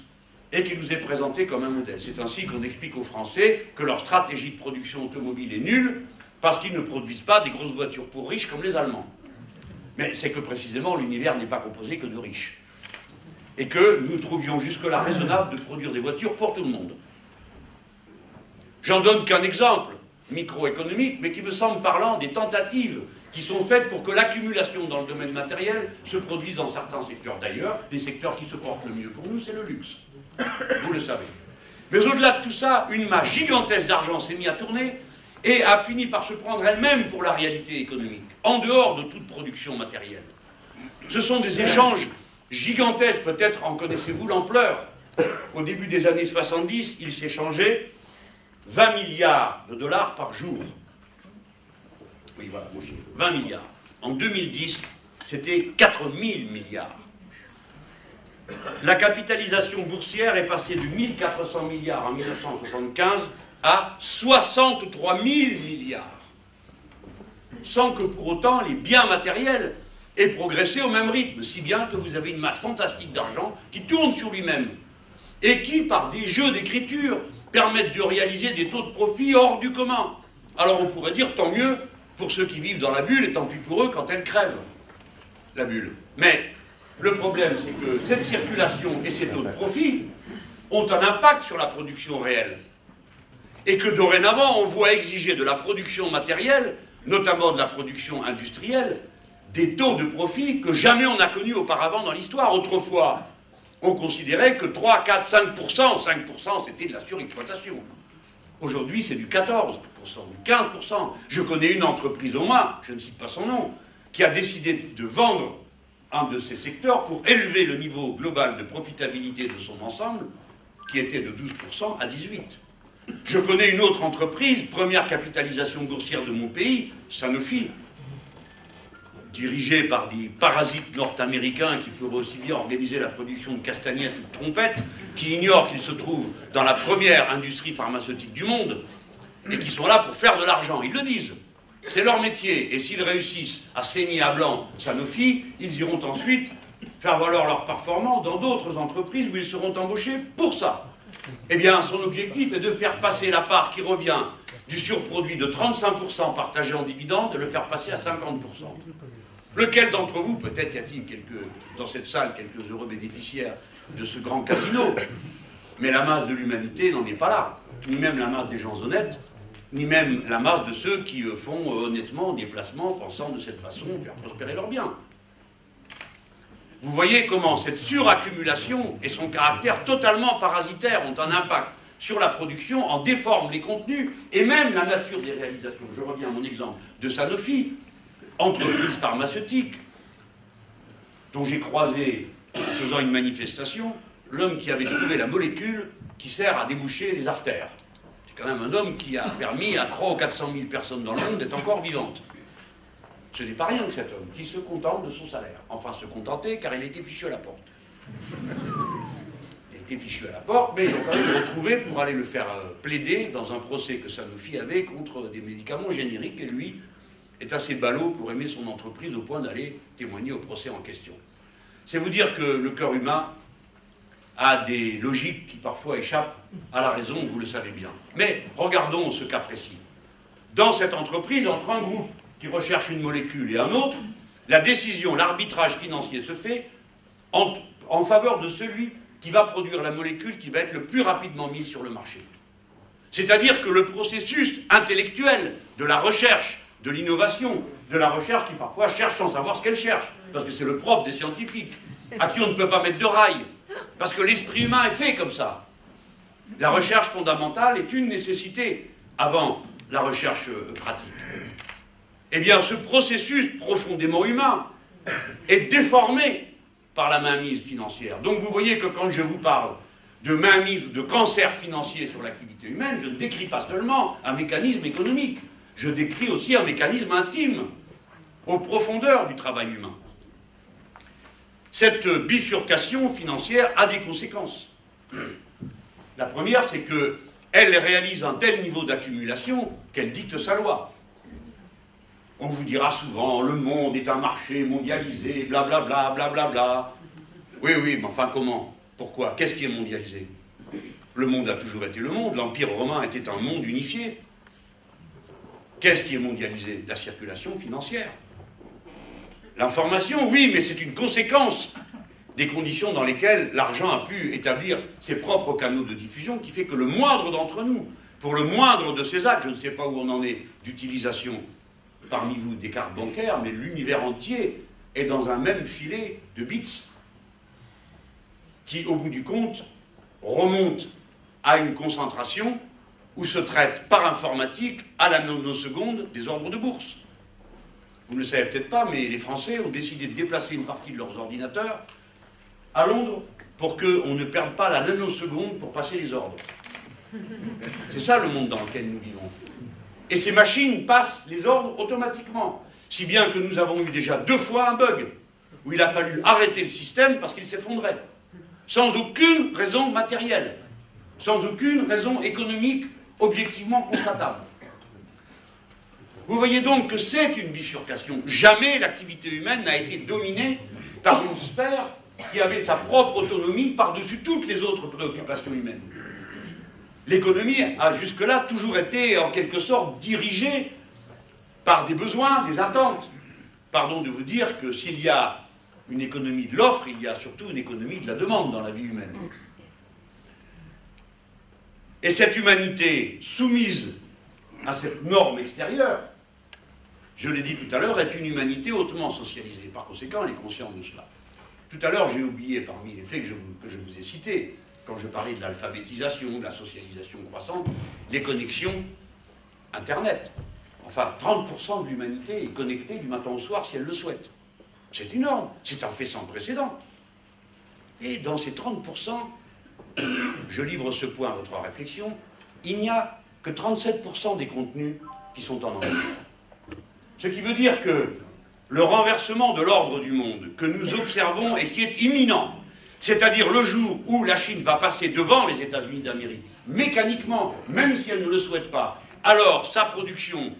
et qui nous est présenté comme un modèle. C'est ainsi qu'on explique aux Français que leur stratégie de production automobile est nulle parce qu'ils ne produisent pas des grosses voitures pour riches comme les Allemands. Mais c'est que précisément l'univers n'est pas composé que de riches. Et que nous trouvions jusque-là raisonnable de produire des voitures pour tout le monde. J'en donne qu'un exemple microéconomique, mais qui me semble parlant des tentatives qui sont faites pour que l'accumulation dans le domaine matériel se produise dans certains secteurs. D'ailleurs, les secteurs qui se portent le mieux pour nous, c'est le luxe. Vous le savez. Mais au-delà de tout ça, une masse gigantesque d'argent s'est mise à tourner et a fini par se prendre elle-même pour la réalité économique, en dehors de toute production matérielle. Ce sont des échanges gigantesques, peut-être en connaissez-vous l'ampleur. Au début des années 70, il s'échangeait 20 milliards de dollars par jour. Oui, voilà, mon chiffre. 20 milliards. En 2010, c'était 4000 milliards. La capitalisation boursière est passée de 1400 milliards en 1975 à 63 000 milliards. Sans que pour autant les biens matériels aient progressé au même rythme, si bien que vous avez une masse fantastique d'argent qui tourne sur lui-même et qui, par des jeux d'écriture, permettent de réaliser des taux de profit hors du commun. Alors on pourrait dire tant mieux pour ceux qui vivent dans la bulle et tant pis pour eux quand elle crève, la bulle. Mais le problème, c'est que cette circulation et ces taux de profit ont un impact sur la production réelle. Et que dorénavant, on voit exiger de la production matérielle, notamment de la production industrielle, des taux de profit que jamais on n'a connus auparavant dans l'histoire. Autrefois, on considérait que 3, 4, 5%, 5% c'était de la surexploitation. Aujourd'hui, c'est du 14%, du 15%. Je connais une entreprise au moins, je ne cite pas son nom, qui a décidé de vendre un de ces secteurs pour élever le niveau global de profitabilité de son ensemble, qui était de 12% à 18%. Je connais une autre entreprise, première capitalisation boursière de mon pays, Sanofi, dirigée par des parasites nord-américains qui pourraient aussi bien organiser la production de castagnettes ou de trompettes, qui ignorent qu'ils se trouvent dans la première industrie pharmaceutique du monde, et qui sont là pour faire de l'argent. Ils le disent. C'est leur métier. Et s'ils réussissent à saigner à blanc Sanofi, ils iront ensuite faire valoir leur performance dans d'autres entreprises où ils seront embauchés pour ça. Eh bien, son objectif est de faire passer la part qui revient du surproduit de 35% partagé en dividendes, de le faire passer à 50%. Lequel d'entre vous, peut-être y a-t-il dans cette salle quelques heureux bénéficiaires de ce grand casino, mais la masse de l'humanité n'en est pas là, ni même la masse des gens honnêtes, ni même la masse de ceux qui font honnêtement des placements pensant de cette façon faire prospérer leurs biens. Vous voyez comment cette suraccumulation et son caractère totalement parasitaire ont un impact sur la production, en déforment les contenus et même la nature des réalisations. Je reviens à mon exemple de Sanofi, entreprise pharmaceutique, dont j'ai croisé, en faisant une manifestation, l'homme qui avait trouvé la molécule qui sert à déboucher les artères. C'est quand même un homme qui a permis à 300 ou 400 000 personnes dans le monde d'être encore vivantes. Ce n'est pas rien que cet homme, qui se contente de son salaire. Enfin, se contenter, car il a été fichu à la porte. Il a été fichu à la porte, mais ils ont quand même retrouvé pour aller le faire plaider dans un procès que Sanofi avait contre des médicaments génériques, et lui est assez ballot pour aimer son entreprise au point d'aller témoigner au procès en question. C'est vous dire que le cœur humain a des logiques qui parfois échappent à la raison, vous le savez bien. Mais regardons ce cas précis. Dans cette entreprise, entre un groupe qui recherche une molécule et un autre, la décision, l'arbitrage financier se fait en faveur de celui qui va produire la molécule qui va être le plus rapidement mise sur le marché. C'est-à-dire que le processus intellectuel de la recherche, de l'innovation, de la recherche qui parfois cherche sans savoir ce qu'elle cherche, parce que c'est le propre des scientifiques, à qui on ne peut pas mettre de rails, parce que l'esprit humain est fait comme ça. La recherche fondamentale est une nécessité avant la recherche pratique. Eh bien, ce processus profondément humain est déformé par la mainmise financière. Donc vous voyez que quand je vous parle de mainmise ou de cancer financier sur l'activité humaine, je ne décris pas seulement un mécanisme économique, je décris aussi un mécanisme intime, aux profondeurs du travail humain. Cette bifurcation financière a des conséquences. La première, c'est que elle réalise un tel niveau d'accumulation qu'elle dicte sa loi. On vous dira souvent, le monde est un marché mondialisé, blablabla, blablabla. Oui, oui, mais enfin comment? Pourquoi? Qu'est-ce qui est mondialisé? Le monde a toujours été le monde, l'Empire romain était un monde unifié. Qu'est-ce qui est mondialisé? La circulation financière. L'information, oui, mais c'est une conséquence des conditions dans lesquelles l'argent a pu établir ses propres canaux de diffusion, qui fait que le moindre d'entre nous, pour le moindre de ces actes, je ne sais pas où on en est d'utilisation parmi vous des cartes bancaires, mais l'univers entier est dans un même filet de bits qui, au bout du compte, remonte à une concentration où se traite par informatique, à la nanoseconde, des ordres de bourse. Vous ne le savez peut-être pas, mais les Français ont décidé de déplacer une partie de leurs ordinateurs à Londres pour qu'on ne perde pas la nanoseconde pour passer les ordres. C'est ça le monde dans lequel nous vivons. Et ces machines passent les ordres automatiquement. Si bien que nous avons eu déjà 2 fois un bug, où il a fallu arrêter le système parce qu'il s'effondrait. Sans aucune raison matérielle, sans aucune raison économique objectivement constatable. Vous voyez donc que c'est une bifurcation. Jamais l'activité humaine n'a été dominée par une sphère qui avait sa propre autonomie par-dessus toutes les autres préoccupations humaines. L'économie a jusque-là toujours été en quelque sorte dirigée par des besoins, des attentes. Pardon de vous dire que s'il y a une économie de l'offre, il y a surtout une économie de la demande dans la vie humaine. Et cette humanité soumise à cette norme extérieure, je l'ai dit tout à l'heure, est une humanité hautement socialisée. Par conséquent, elle est consciente de cela. Tout à l'heure, j'ai oublié parmi les faits que je vous ai cités, quand je parlais de l'alphabétisation, de la socialisation croissante, les connexions Internet. Enfin, 30% de l'humanité est connectée du matin au soir si elle le souhaite. C'est énorme, c'est un fait sans précédent. Et dans ces 30%, je livre ce point à votre réflexion, il n'y a que 37% des contenus qui sont en anglais. Ce qui veut dire que le renversement de l'ordre du monde que nous observons et qui est imminent, c'est-à-dire le jour où la Chine va passer devant les États-Unis d'Amérique, mécaniquement, même si elle ne le souhaite pas, alors sa production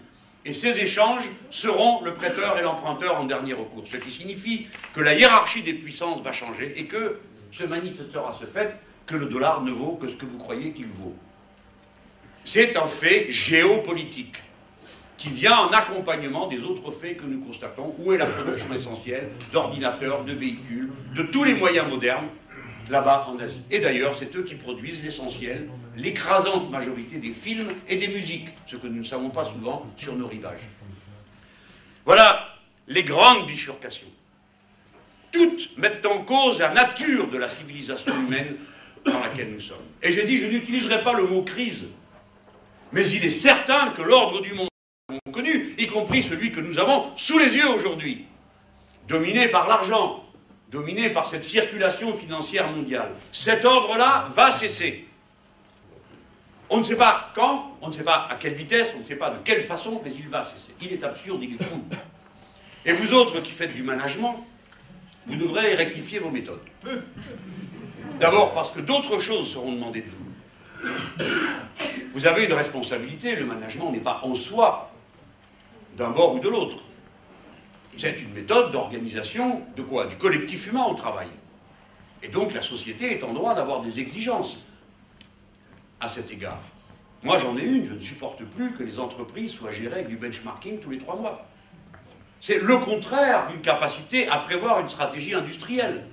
et ses échanges seront le prêteur et l'emprunteur en dernier recours. Ce qui signifie que la hiérarchie des puissances va changer et que se manifestera ce fait que le dollar ne vaut que ce que vous croyez qu'il vaut. C'est un fait géopolitique qui vient en accompagnement des autres faits que nous constatons. Où est la production essentielle d'ordinateurs, de véhicules, de tous les moyens modernes, là-bas en Asie. Et d'ailleurs, c'est eux qui produisent l'essentiel, l'écrasante majorité des films et des musiques, ce que nous ne savons pas souvent sur nos rivages. Voilà les grandes bifurcations. Toutes mettent en cause la nature de la civilisation humaine dans laquelle nous sommes. Et j'ai dit, je n'utiliserai pas le mot crise, mais il est certain que l'ordre du monde connu, y compris celui que nous avons sous les yeux aujourd'hui, dominé par l'argent, dominé par cette circulation financière mondiale, cet ordre-là va cesser. On ne sait pas quand, on ne sait pas à quelle vitesse, on ne sait pas de quelle façon, mais il va cesser. Il est absurde, il est fou. Et vous autres qui faites du management, vous devrez rectifier vos méthodes. D'abord parce que d'autres choses seront demandées de vous. Vous avez une responsabilité, le management n'est pas en soi d'un bord ou de l'autre. C'est une méthode d'organisation de quoi? Du collectif humain au travail. Et donc la société est en droit d'avoir des exigences à cet égard. Moi j'en ai une, je ne supporte plus que les entreprises soient gérées avec du benchmarking tous les 3 mois. C'est le contraire d'une capacité à prévoir une stratégie industrielle.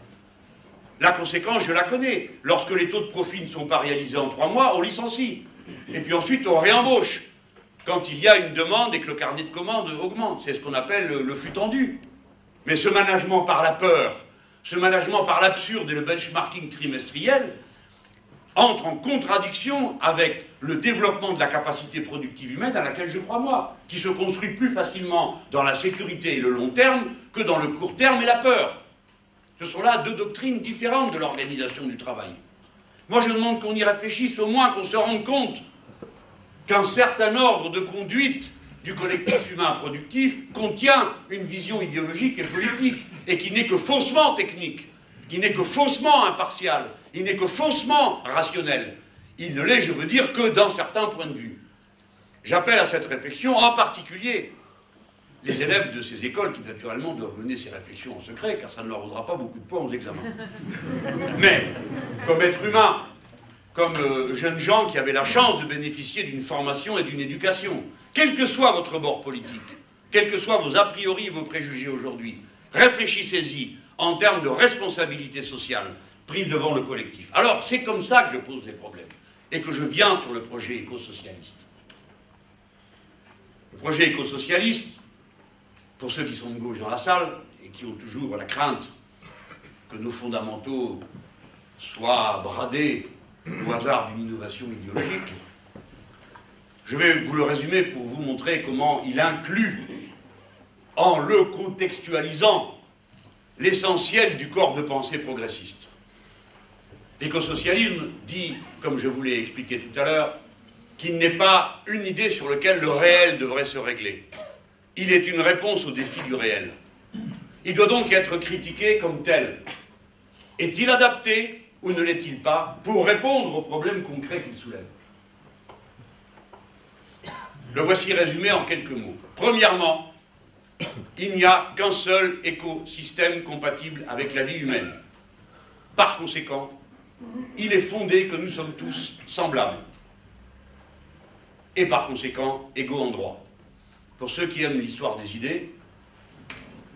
La conséquence, je la connais. Lorsque les taux de profit ne sont pas réalisés en 3 mois, on licencie. Et puis ensuite, on réembauche. Quand il y a une demande et que le carnet de commandes augmente. C'est ce qu'on appelle le flux tendu. Mais ce management par la peur, ce management par l'absurde et le benchmarking trimestriel entre en contradiction avec le développement de la capacité productive humaine à laquelle je crois moi, qui se construit plus facilement dans la sécurité et le long terme que dans le court terme et la peur. Ce sont là 2 doctrines différentes de l'organisation du travail. Moi, je demande qu'on y réfléchisse, au moins qu'on se rende compte qu'un certain ordre de conduite du collectif humain productif contient une vision idéologique et politique, et qui n'est que faussement technique, qui n'est que faussement impartial, il n'est que faussement rationnel. Il ne l'est, je veux dire, que dans certains points de vue. J'appelle à cette réflexion, en particulier, les élèves de ces écoles qui, naturellement, doivent mener ces réflexions en secret, car ça ne leur vaudra pas beaucoup de points aux examens. Mais, comme être humain, comme jeunes gens qui avaient la chance de bénéficier d'une formation et d'une éducation, quel que soit votre bord politique, quels que soient vos a priori et vos préjugés aujourd'hui, réfléchissez-y en termes de responsabilité sociale prise devant le collectif. Alors, c'est comme ça que je pose des problèmes et que je viens sur le projet éco-socialiste. Le projet éco-socialiste, pour ceux qui sont de gauche dans la salle et qui ont toujours la crainte que nos fondamentaux soient bradés au hasard d'une innovation idéologique, je vais vous le résumer pour vous montrer comment il inclut, en le contextualisant, l'essentiel du corps de pensée progressiste. L'écosocialisme dit, comme je vous l'ai expliqué tout à l'heure, qu'il n'est pas une idée sur laquelle le réel devrait se régler. Il est une réponse au défi du réel. Il doit donc être critiqué comme tel. Est-il adapté ou ne l'est-il pas pour répondre aux problèmes concrets qu'il soulève? Le voici résumé en quelques mots. Premièrement, il n'y a qu'un seul écosystème compatible avec la vie humaine. Par conséquent, il est fondé que nous sommes tous semblables. Et par conséquent, égaux en droit. Pour ceux qui aiment l'histoire des idées,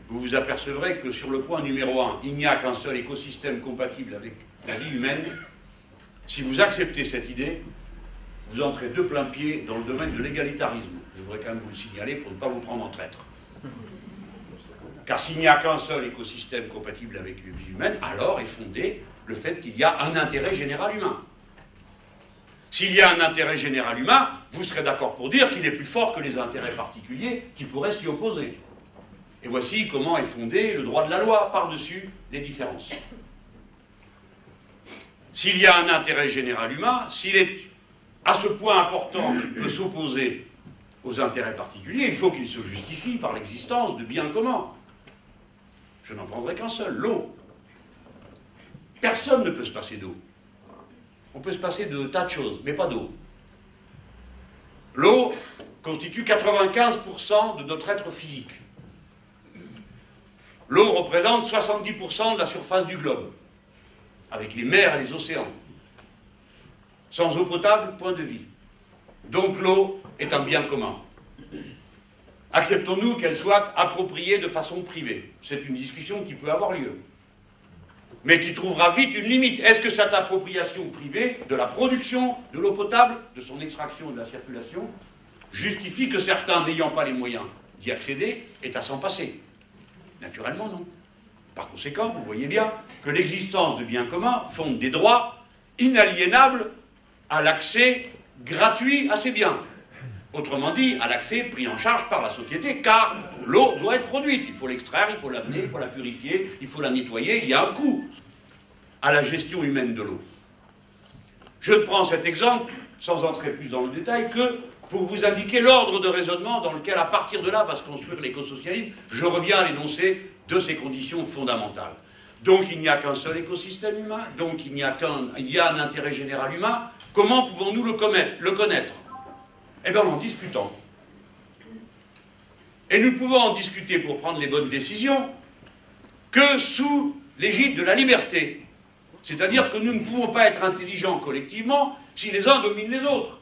vous vous apercevrez que sur le point numéro 1, il n'y a qu'un seul écosystème compatible avec la vie humaine. Si vous acceptez cette idée, vous entrez de plein pied dans le domaine de l'égalitarisme. Je voudrais quand même vous le signaler pour ne pas vous prendre en traître. Car s'il n'y a qu'un seul écosystème compatible avec la vie humaine, alors est fondé le fait qu'il y a un intérêt général humain. S'il y a un intérêt général humain, vous serez d'accord pour dire qu'il est plus fort que les intérêts particuliers qui pourraient s'y opposer. Et voici comment est fondé le droit de la loi par-dessus les différences. S'il y a un intérêt général humain, s'il est à ce point important qu'il peut s'opposer aux intérêts particuliers, il faut qu'il se justifie par l'existence de biens communs. Je n'en prendrai qu'un seul, l'eau. Personne ne peut se passer d'eau. On peut se passer de tas de choses, mais pas d'eau. L'eau constitue 95% de notre être physique. L'eau représente 70% de la surface du globe, avec les mers et les océans. Sans eau potable, point de vie. Donc l'eau est un bien commun. Acceptons-nous qu'elle soit appropriée de façon privée? C'est une discussion qui peut avoir lieu, mais qui trouvera vite une limite. Est-ce que cette appropriation privée de la production de l'eau potable, de son extraction et de la circulation, justifie que certains, n'ayant pas les moyens d'y accéder, aient à s'en passer? Naturellement, non. Par conséquent, vous voyez bien que l'existence de biens communs fonde des droits inaliénables à l'accès gratuit à ces biens. Autrement dit, à l'accès pris en charge par la société, car l'eau doit être produite. Il faut l'extraire, il faut l'amener, il faut la purifier, il faut la nettoyer. Il y a un coût à la gestion humaine de l'eau. Je prends cet exemple, sans entrer plus dans le détail, que pour vous indiquer l'ordre de raisonnement dans lequel, à partir de là, va se construire l'écosocialisme. Je reviens à l'énoncé de ces conditions fondamentales. Donc il n'y a qu'un seul écosystème humain, donc il y a un intérêt général humain. Comment pouvons-nous le connaître? Eh bien, en discutant. Et nous pouvons en discuter pour prendre les bonnes décisions que sous l'égide de la liberté. C'est-à-dire que nous ne pouvons pas être intelligents collectivement si les uns dominent les autres.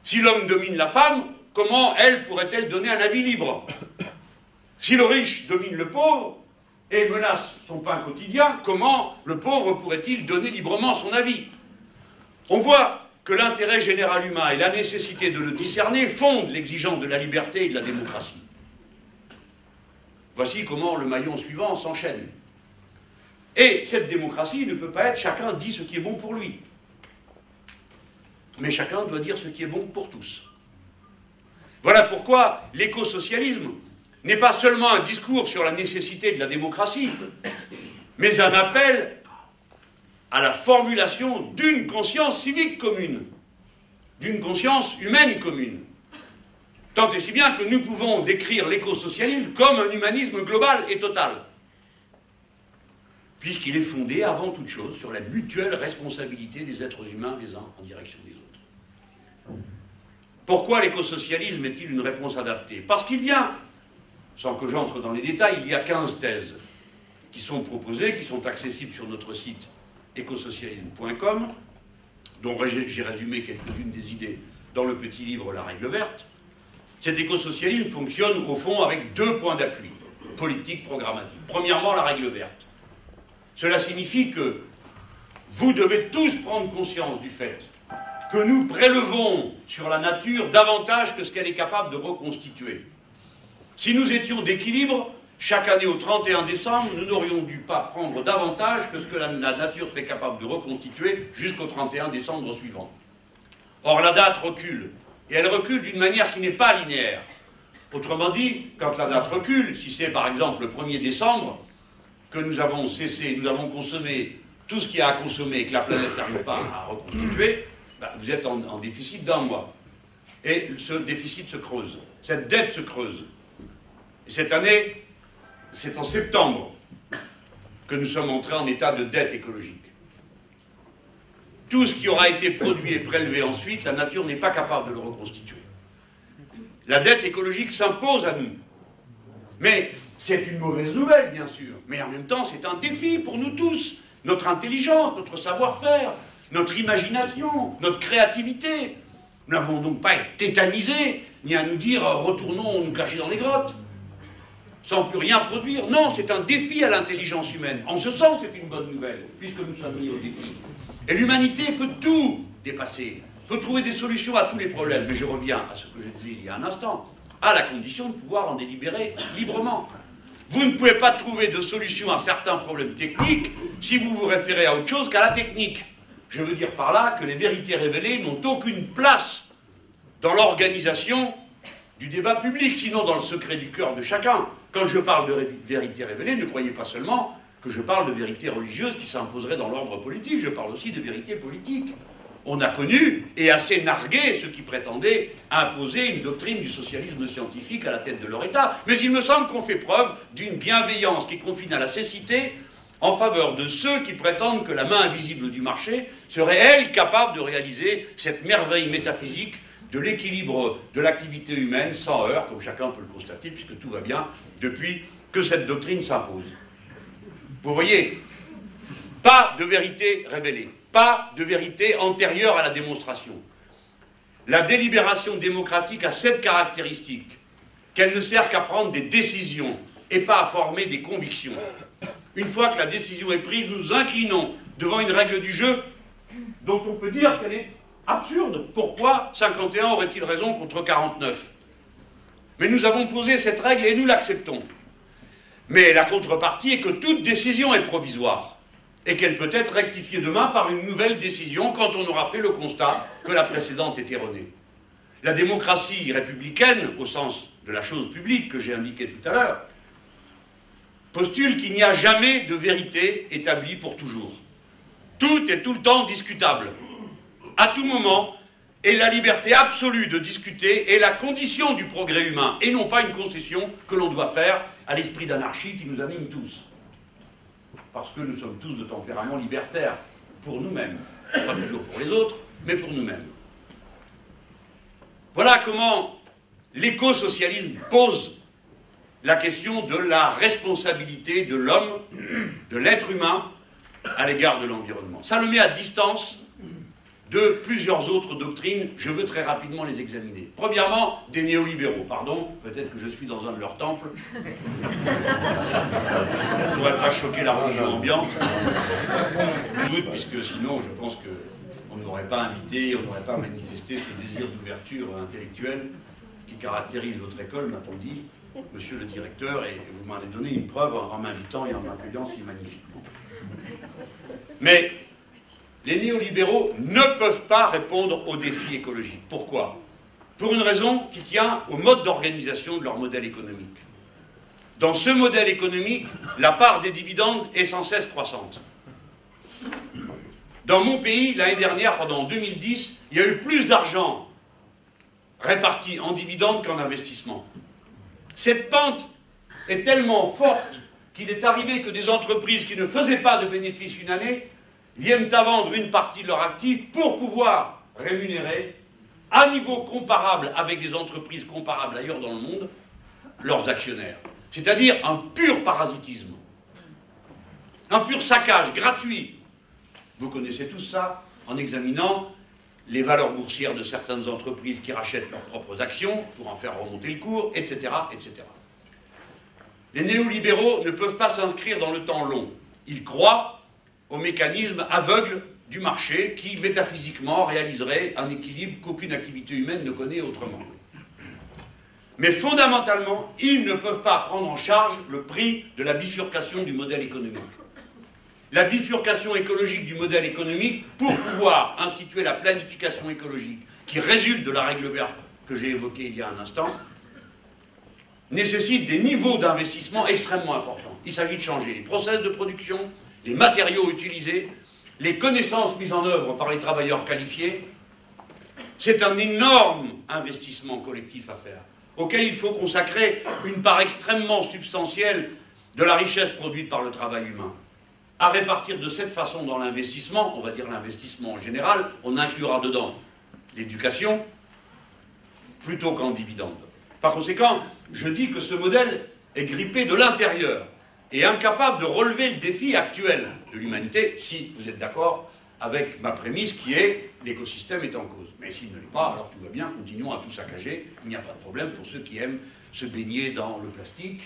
Si l'homme domine la femme, comment elle pourrait-elle donner un avis libre? Si le riche domine le pauvre et menace son pain quotidien, comment le pauvre pourrait-il donner librement son avis? On voit que l'intérêt général humain et la nécessité de le discerner fondent l'exigence de la liberté et de la démocratie. Voici comment le maillon suivant s'enchaîne. Et cette démocratie ne peut pas être chacun dit ce qui est bon pour lui. Mais chacun doit dire ce qui est bon pour tous. Voilà pourquoi l'écosocialisme n'est pas seulement un discours sur la nécessité de la démocratie, mais un appel à la formulation d'une conscience civique commune, d'une conscience humaine commune. Tant et si bien que nous pouvons décrire l'écosocialisme comme un humanisme global et total. puisqu'il est fondé avant toute chose sur la mutuelle responsabilité des êtres humains les uns en direction des autres. Pourquoi l'écosocialisme est-il une réponse adaptée? Parce qu'il vient, sans que j'entre dans les détails, il y a 15 thèses qui sont proposées, qui sont accessibles sur notre site écosocialisme.com, dont j'ai résumé quelques-unes des idées dans le petit livre La Règle Verte. Cet écosocialisme fonctionne au fond avec 2 points d'appui politiques programmatiques. Premièrement, la règle verte. Cela signifie que vous devez tous prendre conscience du fait que nous prélevons sur la nature davantage que ce qu'elle est capable de reconstituer. Si nous étions d'équilibre, chaque année au 31 décembre, nous n'aurions dû pas prendre davantage que ce que la nature serait capable de reconstituer jusqu'au 31 décembre suivant. Or, la date recule, et elle recule d'une manière qui n'est pas linéaire. Autrement dit, quand la date recule, si c'est par exemple le 1er décembre, que nous avons cessé, nous avons consommé tout ce qu'il y a à consommer et que la planète n'arrive pas à reconstituer, ben, vous êtes en déficit d'1 mois. Et ce déficit se creuse, cette dette se creuse. Et cette année, c'est en septembre que nous sommes entrés en état de dette écologique. Tout ce qui aura été produit et prélevé ensuite, la nature n'est pas capable de le reconstituer. La dette écologique s'impose à nous. Mais c'est une mauvaise nouvelle, bien sûr. Mais en même temps, c'est un défi pour nous tous. Notre intelligence, notre savoir-faire, notre imagination, notre créativité. Nous n'avons donc pas à être tétanisés, ni à nous dire « retournons nous cacher dans les grottes ». Sans plus rien produire. Non, c'est un défi à l'intelligence humaine. En ce sens, c'est une bonne nouvelle, puisque nous sommes mis au défi. Et l'humanité peut tout dépasser, peut trouver des solutions à tous les problèmes. Mais je reviens à ce que je disais il y a un instant, à la condition de pouvoir en délibérer librement. Vous ne pouvez pas trouver de solution à certains problèmes techniques si vous vous référez à autre chose qu'à la technique. Je veux dire par là que les vérités révélées n'ont aucune place dans l'organisation du débat public, sinon dans le secret du cœur de chacun. Quand je parle de vérité révélée, ne croyez pas seulement que je parle de vérité religieuse qui s'imposerait dans l'ordre politique, je parle aussi de vérité politique. On a connu et assez nargué ceux qui prétendaient imposer une doctrine du socialisme scientifique à la tête de leur État. Mais il me semble qu'on fait preuve d'une bienveillance qui confine à la cécité en faveur de ceux qui prétendent que la main invisible du marché serait, elle, capable de réaliser cette merveille métaphysique de l'équilibre de l'activité humaine sans heurts, comme chacun peut le constater, puisque tout va bien depuis que cette doctrine s'impose. Vous voyez, pas de vérité révélée, pas de vérité antérieure à la démonstration. La délibération démocratique a cette caractéristique, qu'elle ne sert qu'à prendre des décisions et pas à former des convictions. Une fois que la décision est prise, nous nous inclinons devant une règle du jeu dont on peut dire qu'elle est absurde. Pourquoi 51 aurait-il raison contre 49? Mais nous avons posé cette règle et nous l'acceptons. Mais la contrepartie est que toute décision est provisoire et qu'elle peut être rectifiée demain par une nouvelle décision quand on aura fait le constat que la précédente est erronée. La démocratie républicaine, au sens de la chose publique que j'ai indiqué tout à l'heure, postule qu'il n'y a jamais de vérité établie pour toujours. Tout est tout le temps discutable, à tout moment, et la liberté absolue de discuter est la condition du progrès humain, et non pas une concession que l'on doit faire à l'esprit d'anarchie qui nous anime tous. Parce que nous sommes tous de tempérament libertaire, pour nous-mêmes. Pas toujours pour les autres, mais pour nous-mêmes. Voilà comment l'écosocialisme pose la question de la responsabilité de l'homme, de l'être humain, à l'égard de l'environnement. Ça le met à distance de plusieurs autres doctrines, je veux très rapidement les examiner. Premièrement, des néolibéraux, pardon, peut-être que je suis dans un de leurs temples. Je ne pourrais pas choquer la religion ambiante, sans doute, puisque sinon je pense qu'on ne m'aurait pas invité, on n'aurait pas manifesté ce désir d'ouverture intellectuelle qui caractérise votre école, m'a-t-on dit, monsieur le directeur, et vous m'en avez donné une preuve en m'invitant et en m'accueillant si magnifiquement. Mais les néolibéraux ne peuvent pas répondre aux défis écologiques. Pourquoi? Pour une raison qui tient au mode d'organisation de leur modèle économique. Dans ce modèle économique, la part des dividendes est sans cesse croissante. Dans mon pays, l'année dernière, en 2010, il y a eu plus d'argent réparti en dividendes qu'en investissement. Cette pente est tellement forte qu'il est arrivé que des entreprises qui ne faisaient pas de bénéfices une année viennent à vendre une partie de leur actif pour pouvoir rémunérer, à niveau comparable avec des entreprises comparables ailleurs dans le monde, leurs actionnaires. C'est-à-dire un pur parasitisme, un pur saccage gratuit. Vous connaissez tous ça en examinant les valeurs boursières de certaines entreprises qui rachètent leurs propres actions pour en faire remonter le cours, etc., etc. Les néolibéraux ne peuvent pas s'inscrire dans le temps long. Ils croient au mécanisme aveugle du marché qui, métaphysiquement, réaliserait un équilibre qu'aucune activité humaine ne connaît autrement. Mais fondamentalement, ils ne peuvent pas prendre en charge le prix de la bifurcation du modèle économique. La bifurcation écologique du modèle économique, pour pouvoir instituer la planification écologique qui résulte de la règle verte que j'ai évoquée il y a un instant, nécessite des niveaux d'investissement extrêmement importants. Il s'agit de changer les process de production, les matériaux utilisés, les connaissances mises en œuvre par les travailleurs qualifiés. C'est un énorme investissement collectif à faire, auquel il faut consacrer une part extrêmement substantielle de la richesse produite par le travail humain. À répartir de cette façon dans l'investissement, on va dire l'investissement en général, on inclura dedans l'éducation plutôt qu'en dividende. Par conséquent, je dis que ce modèle est grippé de l'intérieur et incapable de relever le défi actuel de l'humanité, si vous êtes d'accord avec ma prémisse qui est l'écosystème est en cause. Mais s'il ne l'est pas, alors tout va bien, continuons à tout saccager, il n'y a pas de problème pour ceux qui aiment se baigner dans le plastique,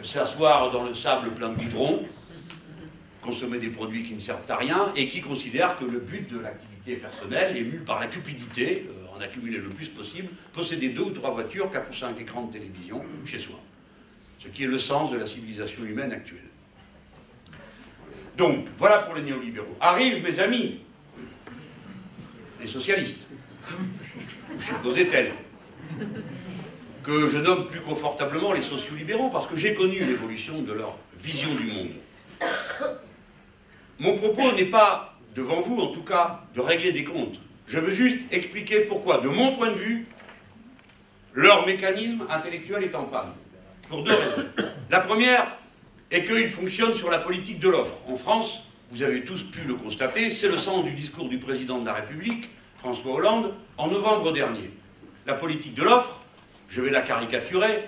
s'asseoir dans le sable plein de goudron, consommer des produits qui ne servent à rien, et qui considèrent que le but de l'activité personnelle est mu par la cupidité, en accumuler le plus possible, posséder 2 ou 3 voitures, 4 ou 5 écrans de télévision chez soi. Ce qui est le sens de la civilisation humaine actuelle. Donc, voilà pour les néolibéraux. Arrivent mes amis, les socialistes, ou supposez-t-elle, que je nomme plus confortablement les sociolibéraux, parce que j'ai connu l'évolution de leur vision du monde. Mon propos n'est pas, devant vous en tout cas, de régler des comptes. Je veux juste expliquer pourquoi, de mon point de vue, leur mécanisme intellectuel est en panne. Pour 2 raisons. La première est qu'ils fonctionnent sur la politique de l'offre. En France, vous avez tous pu le constater, c'est le sens du discours du président de la République, François Hollande, en novembre dernier. La politique de l'offre, je vais la caricaturer,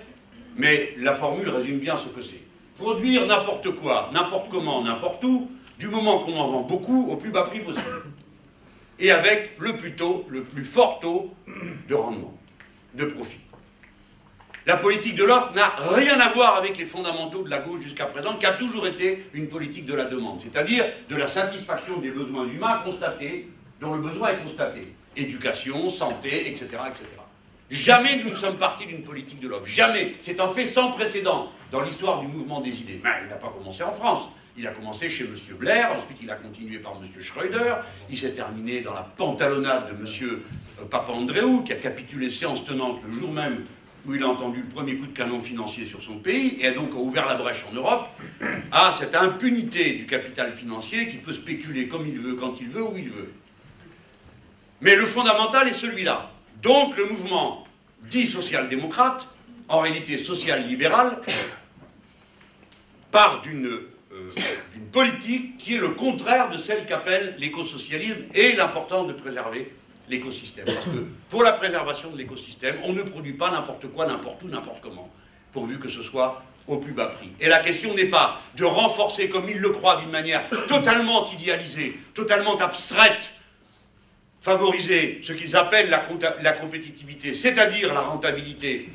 mais la formule résume bien ce que c'est. Produire n'importe quoi, n'importe comment, n'importe où, du moment qu'on en vend beaucoup, au plus bas prix possible. Et avec le plus fort taux de rendement, de profit. La politique de l'offre n'a rien à voir avec les fondamentaux de la gauche jusqu'à présent, qui a toujours été une politique de la demande, c'est-à-dire de la satisfaction des besoins humains constatés, dont le besoin est constaté. Éducation, santé, etc., etc. Jamais nous ne sommes partis d'une politique de l'offre. Jamais. C'est un fait sans précédent dans l'histoire du mouvement des idées. Ben, il n'a pas commencé en France. Il a commencé chez M. Blair, ensuite il a continué par M. Schröder, il s'est terminé dans la pantalonnade de M. Papandréou, qui a capitulé séance tenante le jour même où il a entendu le premier coup de canon financier sur son pays, et a donc ouvert la brèche en Europe à cette impunité du capital financier qui peut spéculer comme il veut, quand il veut, où il veut. Mais le fondamental est celui-là. Donc le mouvement dit social-démocrate, en réalité social-libéral, part d'une politique qui est le contraire de celle qu'appelle l'écosocialisme et l'importance de préserver l'écosystème. Parce que pour la préservation de l'écosystème, on ne produit pas n'importe quoi, n'importe où, n'importe comment, pourvu que ce soit au plus bas prix. Et la question n'est pas de renforcer, comme ils le croient, d'une manière totalement idéalisée, totalement abstraite, favoriser ce qu'ils appellent la compétitivité, c'est-à-dire la rentabilité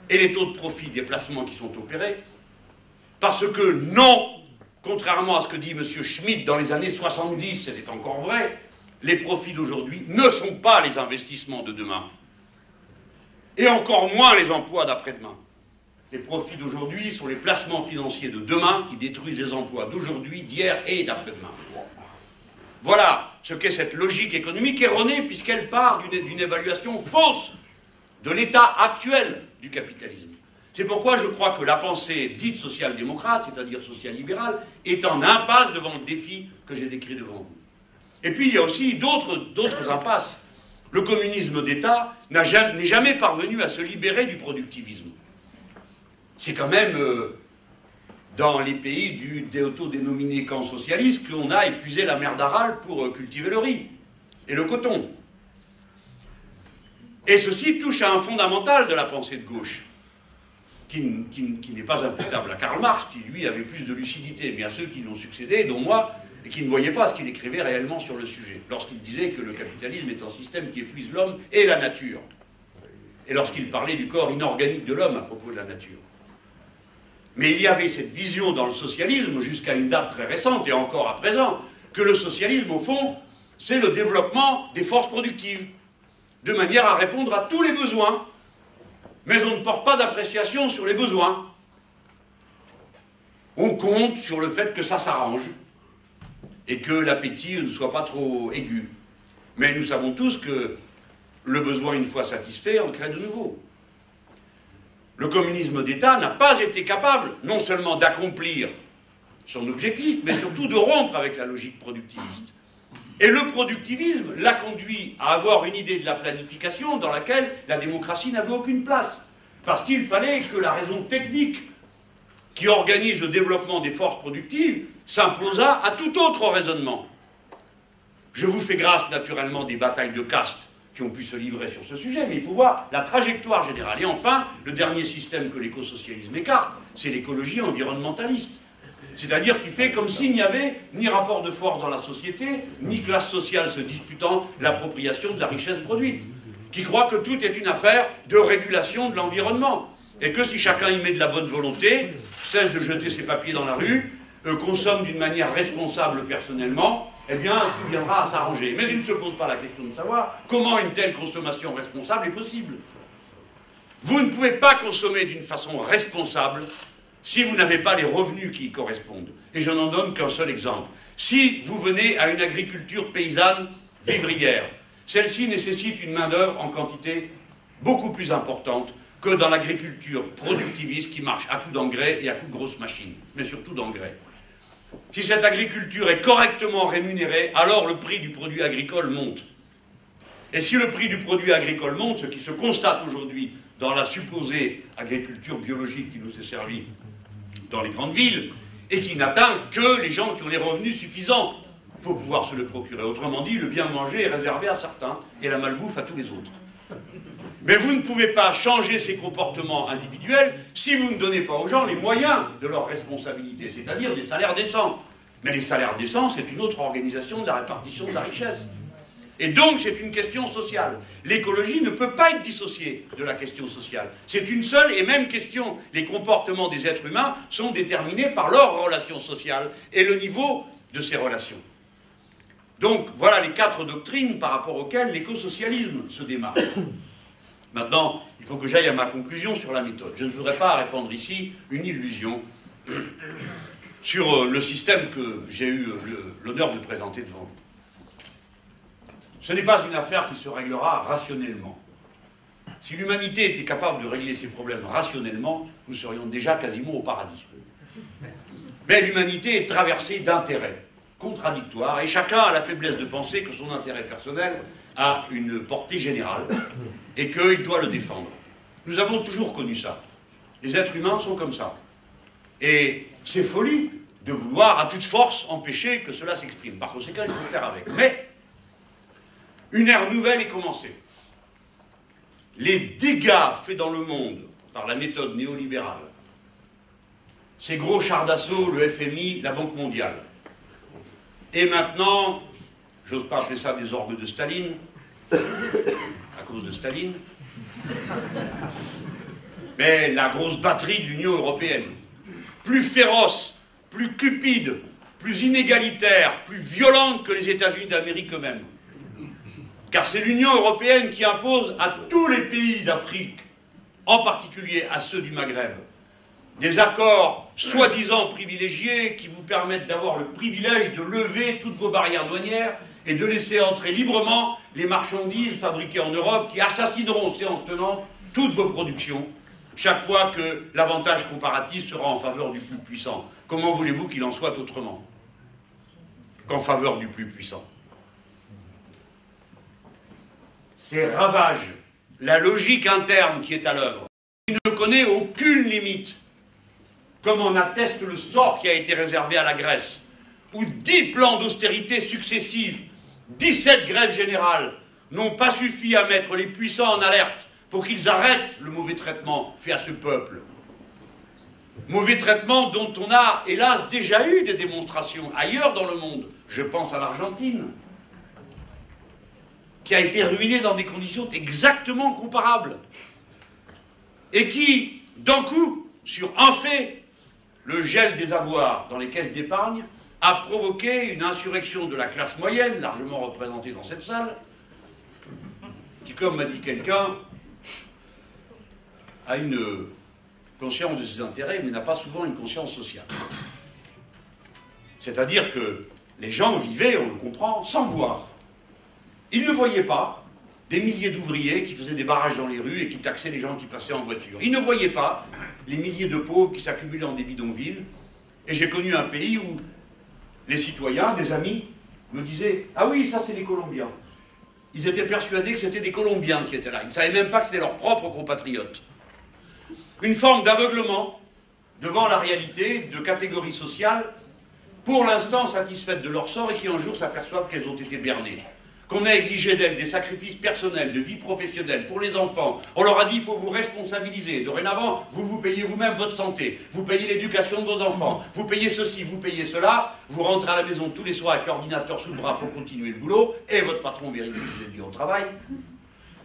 et les taux de profit des placements qui sont opérés, parce que non, contrairement à ce que dit M. Schmitt dans les années 70, c'était encore vrai, les profits d'aujourd'hui ne sont pas les investissements de demain. Et encore moins les emplois d'après-demain. Les profits d'aujourd'hui sont les placements financiers de demain qui détruisent les emplois d'aujourd'hui, d'hier et d'après-demain. Voilà ce qu'est cette logique économique erronée, puisqu'elle part d'une évaluation fausse de l'état actuel du capitalisme. C'est pourquoi je crois que la pensée dite social-démocrate, c'est-à-dire social-libérale, est en impasse devant le défi que j'ai décrit devant vous. Et puis il y a aussi d'autres impasses. Le communisme d'État n'est jamais parvenu à se libérer du productivisme. C'est quand même dans les pays des autodénominés camps socialistes qu'on a épuisé la mer d'Aral pour cultiver le riz et le coton. Et ceci touche à un fondamental de la pensée de gauche, qui n'est pas imputable à Karl Marx, qui lui avait plus de lucidité, mais à ceux qui l'ont succédé, dont moi, et qui ne voyaient pas ce qu'il écrivait réellement sur le sujet, lorsqu'il disait que le capitalisme est un système qui épuise l'homme et la nature, et lorsqu'il parlait du corps inorganique de l'homme à propos de la nature. Mais il y avait cette vision dans le socialisme, jusqu'à une date très récente, et encore à présent, que le socialisme, au fond, c'est le développement des forces productives, de manière à répondre à tous les besoins, mais on ne porte pas d'appréciation sur les besoins. On compte sur le fait que ça s'arrange, et que l'appétit ne soit pas trop aigu. Mais nous savons tous que le besoin, une fois satisfait, en crée de nouveau. Le communisme d'État n'a pas été capable, non seulement d'accomplir son objectif, mais surtout de rompre avec la logique productiviste. Et le productivisme l'a conduit à avoir une idée de la planification dans laquelle la démocratie n'avait aucune place. Parce qu'il fallait que la raison technique qui organise le développement des forces productives s'imposât à tout autre raisonnement. Je vous fais grâce naturellement des batailles de caste qui ont pu se livrer sur ce sujet, mais il faut voir la trajectoire générale. Et enfin, le dernier système que l'écosocialisme écarte, c'est l'écologie environnementaliste. C'est-à-dire qui fait comme s'il n'y avait ni rapport de force dans la société, ni classe sociale se disputant l'appropriation de la richesse produite. Qui croit que tout est une affaire de régulation de l'environnement. Et que si chacun y met de la bonne volonté, cesse de jeter ses papiers dans la rue, consomme d'une manière responsable personnellement, eh bien, tout viendra à s'arranger. Mais il ne se pose pas la question de savoir comment une telle consommation responsable est possible. Vous ne pouvez pas consommer d'une façon responsable si vous n'avez pas les revenus qui y correspondent. Et je n'en donne qu'un seul exemple. Si vous venez à une agriculture paysanne vivrière, celle-ci nécessite une main-d'œuvre en quantité beaucoup plus importante que dans l'agriculture productiviste qui marche à coups d'engrais et à coups de grosses machines, mais surtout d'engrais. Si cette agriculture est correctement rémunérée, alors le prix du produit agricole monte. Et si le prix du produit agricole monte, ce qui se constate aujourd'hui dans la supposée agriculture biologique qui nous est servie dans les grandes villes, et qui n'atteint que les gens qui ont les revenus suffisants pour pouvoir se le procurer. Autrement dit, le bien manger est réservé à certains, et la malbouffe à tous les autres. Mais vous ne pouvez pas changer ces comportements individuels si vous ne donnez pas aux gens les moyens de leur responsabilité, c'est-à-dire des salaires décents. Mais les salaires décents, c'est une autre organisation de la répartition de la richesse. Et donc, c'est une question sociale. L'écologie ne peut pas être dissociée de la question sociale. C'est une seule et même question. Les comportements des êtres humains sont déterminés par leurs relations sociales et le niveau de ces relations. Donc, voilà les 4 doctrines par rapport auxquelles l'écosocialisme se démarque. Maintenant, il faut que j'aille à ma conclusion sur la méthode. Je ne voudrais pas répandre ici une illusion sur le système que j'ai eu l'honneur de présenter devant vous. Ce n'est pas une affaire qui se réglera rationnellement. Si l'humanité était capable de régler ses problèmes rationnellement, nous serions déjà quasiment au paradis. Mais l'humanité est traversée d'intérêts contradictoires, et chacun a la faiblesse de penser que son intérêt personnel a une portée générale, et qu'il doit le défendre. Nous avons toujours connu ça. Les êtres humains sont comme ça. Et c'est folie de vouloir à toute force empêcher que cela s'exprime. Par conséquent, il faut faire avec. Mais une ère nouvelle est commencée. Les dégâts faits dans le monde par la méthode néolibérale, ces gros chars d'assaut, le FMI, la Banque mondiale, et maintenant, j'ose pas appeler ça des orgues de Staline, à cause de Staline, mais la grosse batterie de l'Union européenne, plus féroce, plus cupide, plus inégalitaire, plus violente que les États-Unis d'Amérique eux-mêmes. Car c'est l'Union européenne qui impose à tous les pays d'Afrique, en particulier à ceux du Maghreb, des accords soi-disant privilégiés qui vous permettent d'avoir le privilège de lever toutes vos barrières douanières et de laisser entrer librement les marchandises fabriquées en Europe qui assassineront, séance tenante, toutes vos productions, chaque fois que l'avantage comparatif sera en faveur du plus puissant. Comment voulez-vous qu'il en soit autrement qu'en faveur du plus puissant? Ces ravages, la logique interne qui est à l'œuvre, qui ne connaît aucune limite, comme en atteste le sort qui a été réservé à la Grèce, où 10 plans d'austérité successifs, 17 grèves générales, n'ont pas suffi à mettre les puissants en alerte pour qu'ils arrêtent le mauvais traitement fait à ce peuple. Mauvais traitement dont on a, hélas, déjà eu des démonstrations ailleurs dans le monde. Je pense à l'Argentine, qui a été ruinée dans des conditions exactement comparables. Et qui, d'un coup, sur un fait, le gel des avoirs dans les caisses d'épargne, a provoqué une insurrection de la classe moyenne, largement représentée dans cette salle, qui, comme m'a dit quelqu'un, a une conscience de ses intérêts, mais n'a pas souvent une conscience sociale. C'est-à-dire que les gens vivaient, on le comprend, sans voir. Ils ne voyaient pas des milliers d'ouvriers qui faisaient des barrages dans les rues et qui taxaient les gens qui passaient en voiture. Ils ne voyaient pas les milliers de pauvres qui s'accumulaient dans des bidonvilles. Et j'ai connu un pays où les citoyens, des amis, me disaient « Ah oui, ça c'est les Colombiens ». Ils étaient persuadés que c'était des Colombiens qui étaient là. Ils ne savaient même pas que c'était leurs propres compatriotes. Une forme d'aveuglement devant la réalité de catégories sociales, pour l'instant satisfaites de leur sort et qui un jour s'aperçoivent qu'elles ont été bernées. Qu'on a exigé d'elles des sacrifices personnels, de vie professionnelle pour les enfants. On leur a dit il faut vous responsabiliser. Dorénavant, vous payez vous-même votre santé. Vous payez l'éducation de vos enfants. Vous payez ceci, vous payez cela. Vous rentrez à la maison tous les soirs avec l'ordinateur sous le bras pour continuer le boulot. Et votre patron vérifie que vous êtes dû au travail.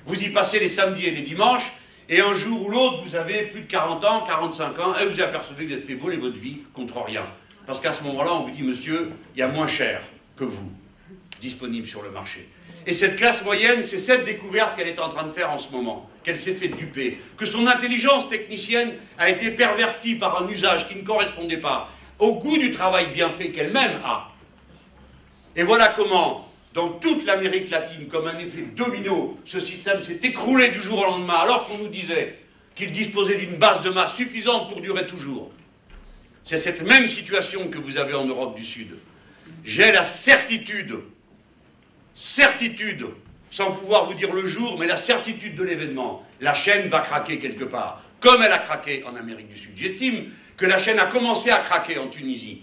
Vous y passez les samedis et les dimanches. Et un jour ou l'autre, vous avez plus de 40 ans, 45 ans, et vous apercevez que vous êtes fait voler votre vie contre rien. Parce qu'à ce moment-là, on vous dit, monsieur, il y a moins cher que vous, disponible sur le marché. Et cette classe moyenne, c'est cette découverte qu'elle est en train de faire en ce moment, qu'elle s'est fait duper, que son intelligence technicienne a été pervertie par un usage qui ne correspondait pas au goût du travail bien fait qu'elle-même a. Et voilà comment, dans toute l'Amérique latine, comme un effet domino, ce système s'est écroulé du jour au lendemain, alors qu'on nous disait qu'il disposait d'une base de masse suffisante pour durer toujours. C'est cette même situation que vous avez en Europe du Sud. J'ai la certitude, sans pouvoir vous dire le jour, mais la certitude de l'événement. La chaîne va craquer quelque part, comme elle a craqué en Amérique du Sud. J'estime que la chaîne a commencé à craquer en Tunisie,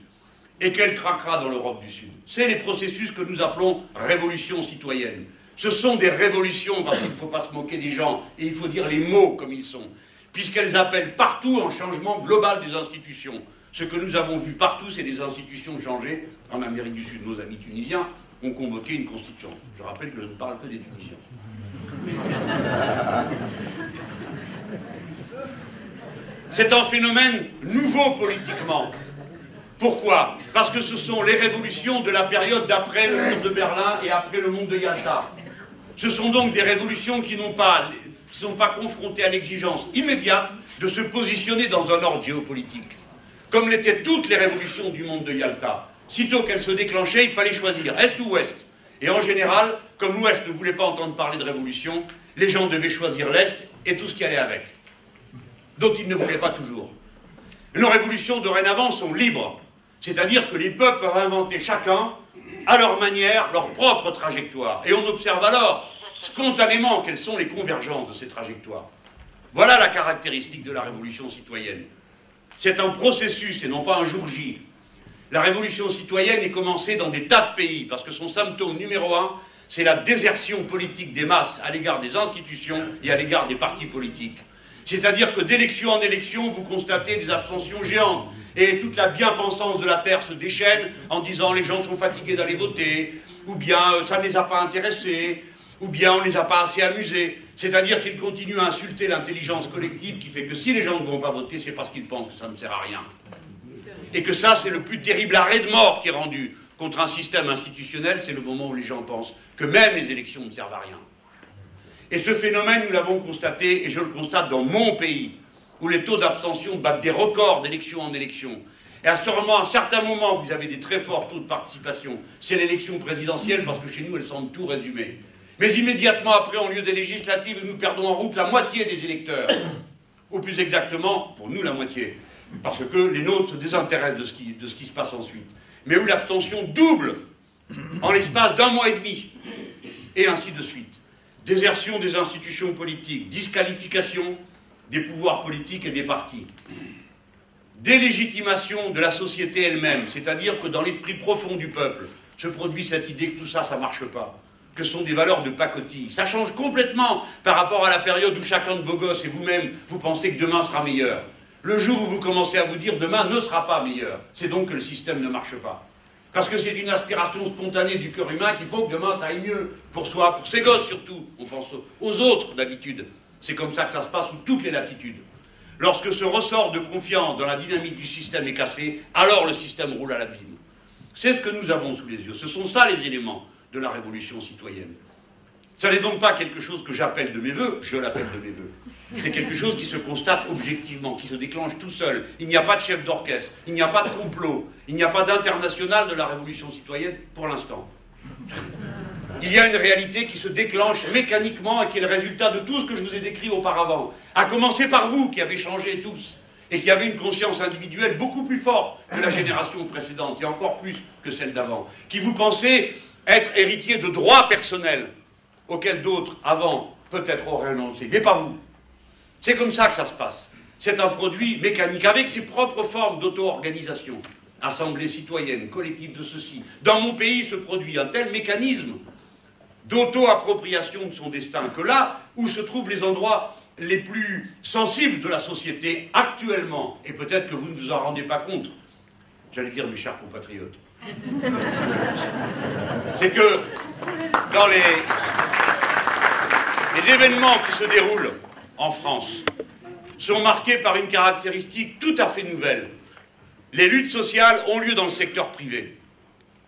et qu'elle craquera dans l'Europe du Sud. C'est les processus que nous appelons révolution citoyenne. Ce sont des révolutions, parce qu'il ne faut pas se moquer des gens, et il faut dire les mots comme ils sont, puisqu'elles appellent partout un changement global des institutions. Ce que nous avons vu partout, c'est des institutions changer. En Amérique du Sud, nos amis tunisiens ont convoqué une constitution. Je rappelle que je ne parle que des Tunisiens. C'est un phénomène nouveau politiquement. Pourquoi? Parce que ce sont les révolutions de la période d'après le mur de Berlin et après le monde de Yalta. Ce sont donc des révolutions qui ne sont pas confrontées à l'exigence immédiate de se positionner dans un ordre géopolitique. Comme l'étaient toutes les révolutions du monde de Yalta. Sitôt qu'elles se déclenchaient, il fallait choisir Est ou Ouest. Et en général, comme l'Ouest ne voulait pas entendre parler de révolution, les gens devaient choisir l'Est et tout ce qui allait avec. Dont ils ne voulaient pas toujours. Nos révolutions dorénavant sont libres. C'est-à-dire que les peuples peuvent inventer chacun, à leur manière, leur propre trajectoire. Et on observe alors, spontanément, quelles sont les convergences de ces trajectoires. Voilà la caractéristique de la révolution citoyenne. C'est un processus et non pas un jour J. La révolution citoyenne est commencée dans des tas de pays, parce que son symptôme numéro 1, c'est la désertion politique des masses à l'égard des institutions et à l'égard des partis politiques. C'est-à-dire que d'élection en élection, vous constatez des abstentions géantes. Et toute la bien-pensance de la Terre se déchaîne en disant les gens sont fatigués d'aller voter, ou bien ça ne les a pas intéressés, ou bien on ne les a pas assez amusés. C'est-à-dire qu'ils continuent à insulter l'intelligence collective qui fait que si les gens ne vont pas voter, c'est parce qu'ils pensent que ça ne sert à rien. Et que ça, c'est le plus terrible arrêt de mort qui est rendu contre un système institutionnel, c'est le moment où les gens pensent que même les élections ne servent à rien. Et ce phénomène, nous l'avons constaté, et je le constate dans mon pays, où les taux d'abstention battent des records d'élection en élection. Et à un certain moment, vous avez des très forts taux de participation. C'est l'élection présidentielle, parce que chez nous, elles semblent tout résumer. Mais immédiatement après, en lieu des législatives, nous perdons en route la moitié des électeurs. Ou plus exactement, pour nous, la moitié. Parce que les nôtres se désintéressent de ce qui se passe ensuite. Mais où l'abstention double en l'espace d'un mois et demi. Et ainsi de suite. Désertion des institutions politiques, disqualification des pouvoirs politiques et des partis. délégitimation de la société elle-même, c'est-à-dire que dans l'esprit profond du peuple se produit cette idée que tout ça, ça ne marche pas, que ce sont des valeurs de pacotille. Ça change complètement par rapport à la période où chacun de vos gosses et vous-même, vous pensez que demain sera meilleur. Le jour où vous commencez à vous dire demain ne sera pas meilleur, c'est donc que le système ne marche pas. Parce que c'est une aspiration spontanée du cœur humain qu'il faut que demain ça aille mieux, pour soi, pour ses gosses surtout. On pense aux autres d'habitude. C'est comme ça que ça se passe sous toutes les latitudes. Lorsque ce ressort de confiance dans la dynamique du système est cassé, alors le système roule à l'abîme. C'est ce que nous avons sous les yeux. Ce sont ça les éléments de la révolution citoyenne. Ça n'est donc pas quelque chose que j'appelle de mes voeux, je l'appelle de mes voeux. C'est quelque chose qui se constate objectivement, qui se déclenche tout seul. Il n'y a pas de chef d'orchestre, il n'y a pas de complot, il n'y a pas d'international de la révolution citoyenne pour l'instant. Il y a une réalité qui se déclenche mécaniquement et qui est le résultat de tout ce que je vous ai décrit auparavant. À commencer par vous qui avez changé tous et qui avez une conscience individuelle beaucoup plus forte que la génération précédente et encore plus que celle d'avant. Qui vous pensez être héritier de droits personnels auxquels d'autres avant peut-être auraient renoncé, mais pas vous. C'est comme ça que ça se passe. C'est un produit mécanique avec ses propres formes d'auto-organisation. Assemblée citoyenne, collectif de ceci. Dans mon pays se produit un tel mécanisme d'auto-appropriation de son destin que là où se trouvent les endroits les plus sensibles de la société actuellement, et peut-être que vous ne vous en rendez pas compte, j'allais dire mes chers compatriotes, c'est que dans les événements qui se déroulent en France sont marqués par une caractéristique tout à fait nouvelle. Les luttes sociales ont lieu dans le secteur privé,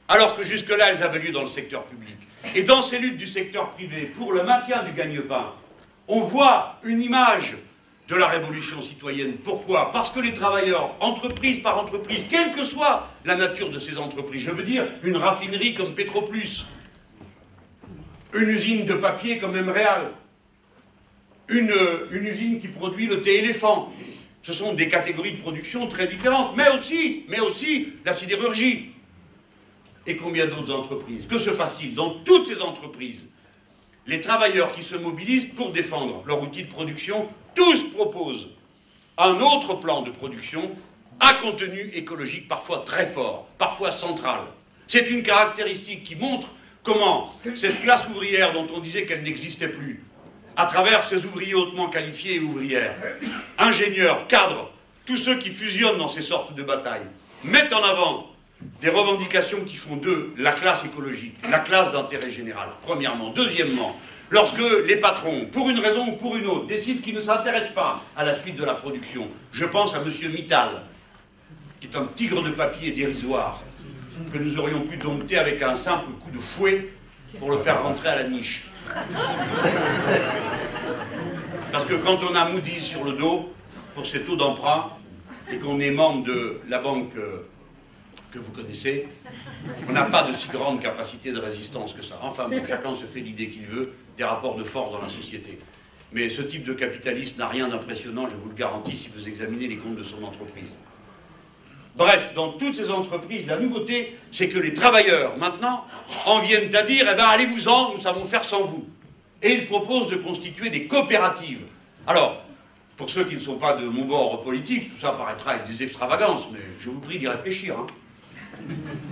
alors que jusque-là, elles avaient lieu dans le secteur public. Et dans ces luttes du secteur privé, pour le maintien du gagne-pain, on voit une image de la révolution citoyenne. Pourquoi? Parce que les travailleurs, entreprise par entreprise, quelle que soit la nature de ces entreprises, je veux dire une raffinerie comme Petroplus, une usine de papier comme Emreal, une usine qui produit le thé éléphant. Ce sont des catégories de production très différentes, mais aussi la sidérurgie. Et combien d'autres entreprises? Que se passe-t-il? Dans toutes ces entreprises, les travailleurs qui se mobilisent pour défendre leur outil de production, tous proposent un autre plan de production à contenu écologique parfois très fort, parfois central. C'est une caractéristique qui montre comment cette classe ouvrière dont on disait qu'elle n'existait plus, à travers ces ouvriers hautement qualifiés et ouvrières, ingénieurs, cadres, tous ceux qui fusionnent dans ces sortes de batailles, mettent en avant des revendications qui font d'eux la classe écologique, la classe d'intérêt général, premièrement. Deuxièmement, lorsque les patrons, pour une raison ou pour une autre, décident qu'ils ne s'intéressent pas à la suite de la production, je pense à M. Mittal, qui est un tigre de papier dérisoire, que nous aurions pu dompter avec un simple coup de fouet pour le faire rentrer à la niche. Parce que quand on a Moody's sur le dos, pour ses taux d'emprunt, et qu'on est membre de la banque que vous connaissez, on n'a pas de si grande capacité de résistance que ça. Enfin bon, chacun se fait l'idée qu'il veut des rapports de force dans la société. Mais ce type de capitaliste n'a rien d'impressionnant, je vous le garantis, si vous examinez les comptes de son entreprise. Bref, dans toutes ces entreprises, la nouveauté, c'est que les travailleurs, maintenant, en viennent à dire, eh bien, allez-vous-en, nous savons faire sans vous. Et ils proposent de constituer des coopératives. Alors, pour ceux qui ne sont pas de mon bord politique, tout ça paraîtra être des extravagances, mais je vous prie d'y réfléchir. Hein.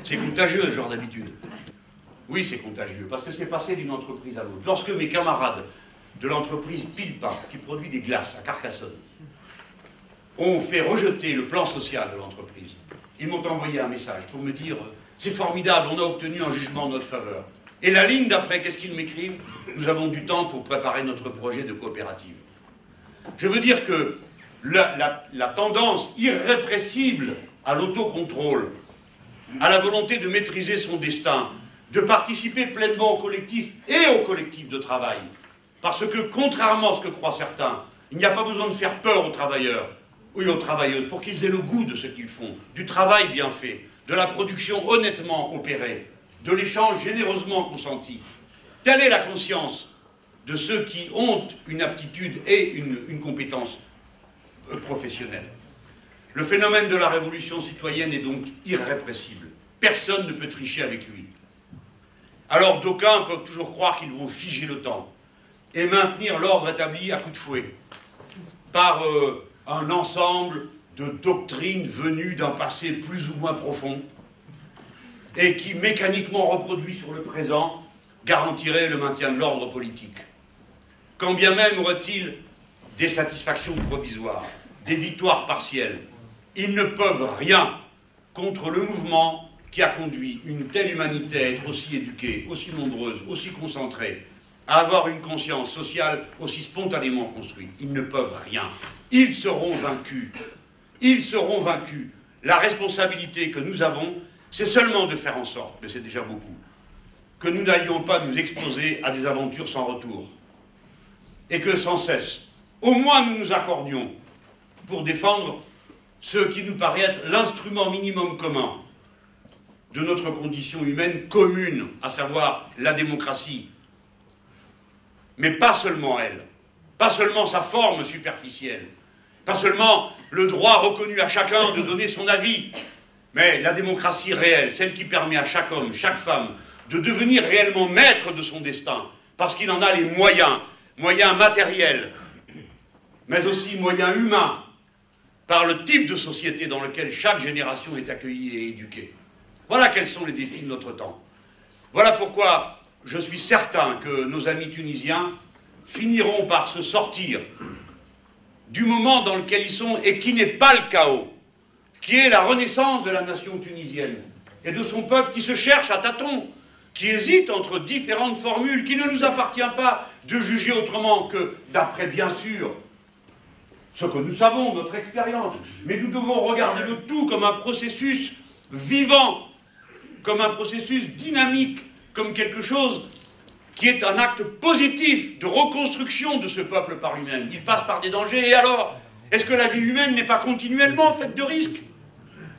C'est contagieux, ce genre d'habitude. Oui, c'est contagieux, parce que c'est passé d'une entreprise à l'autre. Lorsque mes camarades de l'entreprise Pilpa, qui produit des glaces à Carcassonne, ont fait rejeter le plan social de l'entreprise, ils m'ont envoyé un message pour me dire « C'est formidable, on a obtenu un jugement en notre faveur. » Et la ligne d'après, qu'est-ce qu'ils m'écrivent? « Nous avons du temps pour préparer notre projet de coopérative. » Je veux dire que la tendance irrépressible à l'autocontrôle, à la volonté de maîtriser son destin, de participer pleinement au collectif et au collectif de travail, parce que, contrairement à ce que croient certains, il n'y a pas besoin de faire peur aux travailleurs, oui, aux travailleuses, pour qu'ils aient le goût de ce qu'ils font, du travail bien fait, de la production honnêtement opérée, de l'échange généreusement consenti. Telle est la conscience de ceux qui ont une aptitude et une compétence professionnelle. Le phénomène de la révolution citoyenne est donc irrépressible. Personne ne peut tricher avec lui. Alors d'aucuns peuvent toujours croire qu'ils vont figer le temps et maintenir l'ordre établi à coups de fouet, par un ensemble de doctrines venues d'un passé plus ou moins profond et qui, mécaniquement reproduit sur le présent, garantirait le maintien de l'ordre politique. Quand bien même aurait-il des satisfactions provisoires, des victoires partielles, ils ne peuvent rien contre le mouvement qui a conduit une telle humanité à être aussi éduquée, aussi nombreuse, aussi concentrée, à avoir une conscience sociale aussi spontanément construite. Ils ne peuvent rien. Ils seront vaincus. Ils seront vaincus. La responsabilité que nous avons, c'est seulement de faire en sorte, mais c'est déjà beaucoup, que nous n'allions pas nous exposer à des aventures sans retour. Et que sans cesse, au moins nous nous accordions pour défendre ce qui nous paraît être l'instrument minimum commun de notre condition humaine commune, à savoir la démocratie. Mais pas seulement elle, pas seulement sa forme superficielle, pas seulement le droit reconnu à chacun de donner son avis, mais la démocratie réelle, celle qui permet à chaque homme, chaque femme, de devenir réellement maître de son destin, parce qu'il en a les moyens, moyens matériels, mais aussi moyens humains, par le type de société dans lequel chaque génération est accueillie et éduquée. Voilà quels sont les défis de notre temps. Voilà pourquoi je suis certain que nos amis tunisiens finiront par se sortir du moment dans lequel ils sont et qui n'est pas le chaos, qui est la renaissance de la nation tunisienne et de son peuple qui se cherche à tâtons, qui hésite entre différentes formules, qui ne nous appartient pas de juger autrement que d'après, bien sûr, ce que nous savons, notre expérience. Mais nous devons regarder le tout comme un processus vivant, comme un processus dynamique, comme quelque chose qui est un acte positif de reconstruction de ce peuple par lui-même. Il passe par des dangers, et alors, est-ce que la vie humaine n'est pas continuellement faite de risques?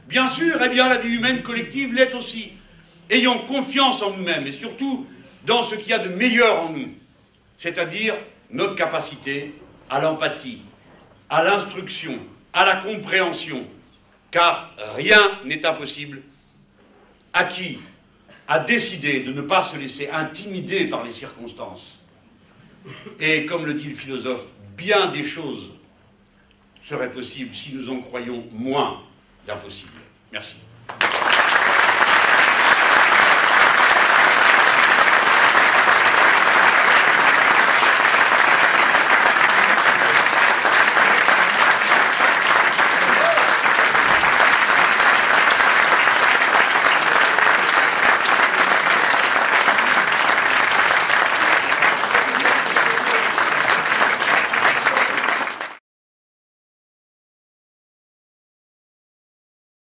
Bien sûr, eh bien la vie humaine collective l'est aussi. Ayons confiance en nous-mêmes, et surtout dans ce qu'il y a de meilleur en nous, c'est-à-dire notre capacité à l'empathie, à l'instruction, à la compréhension, car rien n'est impossible à qui a décidé de ne pas se laisser intimider par les circonstances. Et comme le dit le philosophe, bien des choses seraient possibles si nous en croyons moins d'impossibles. Merci.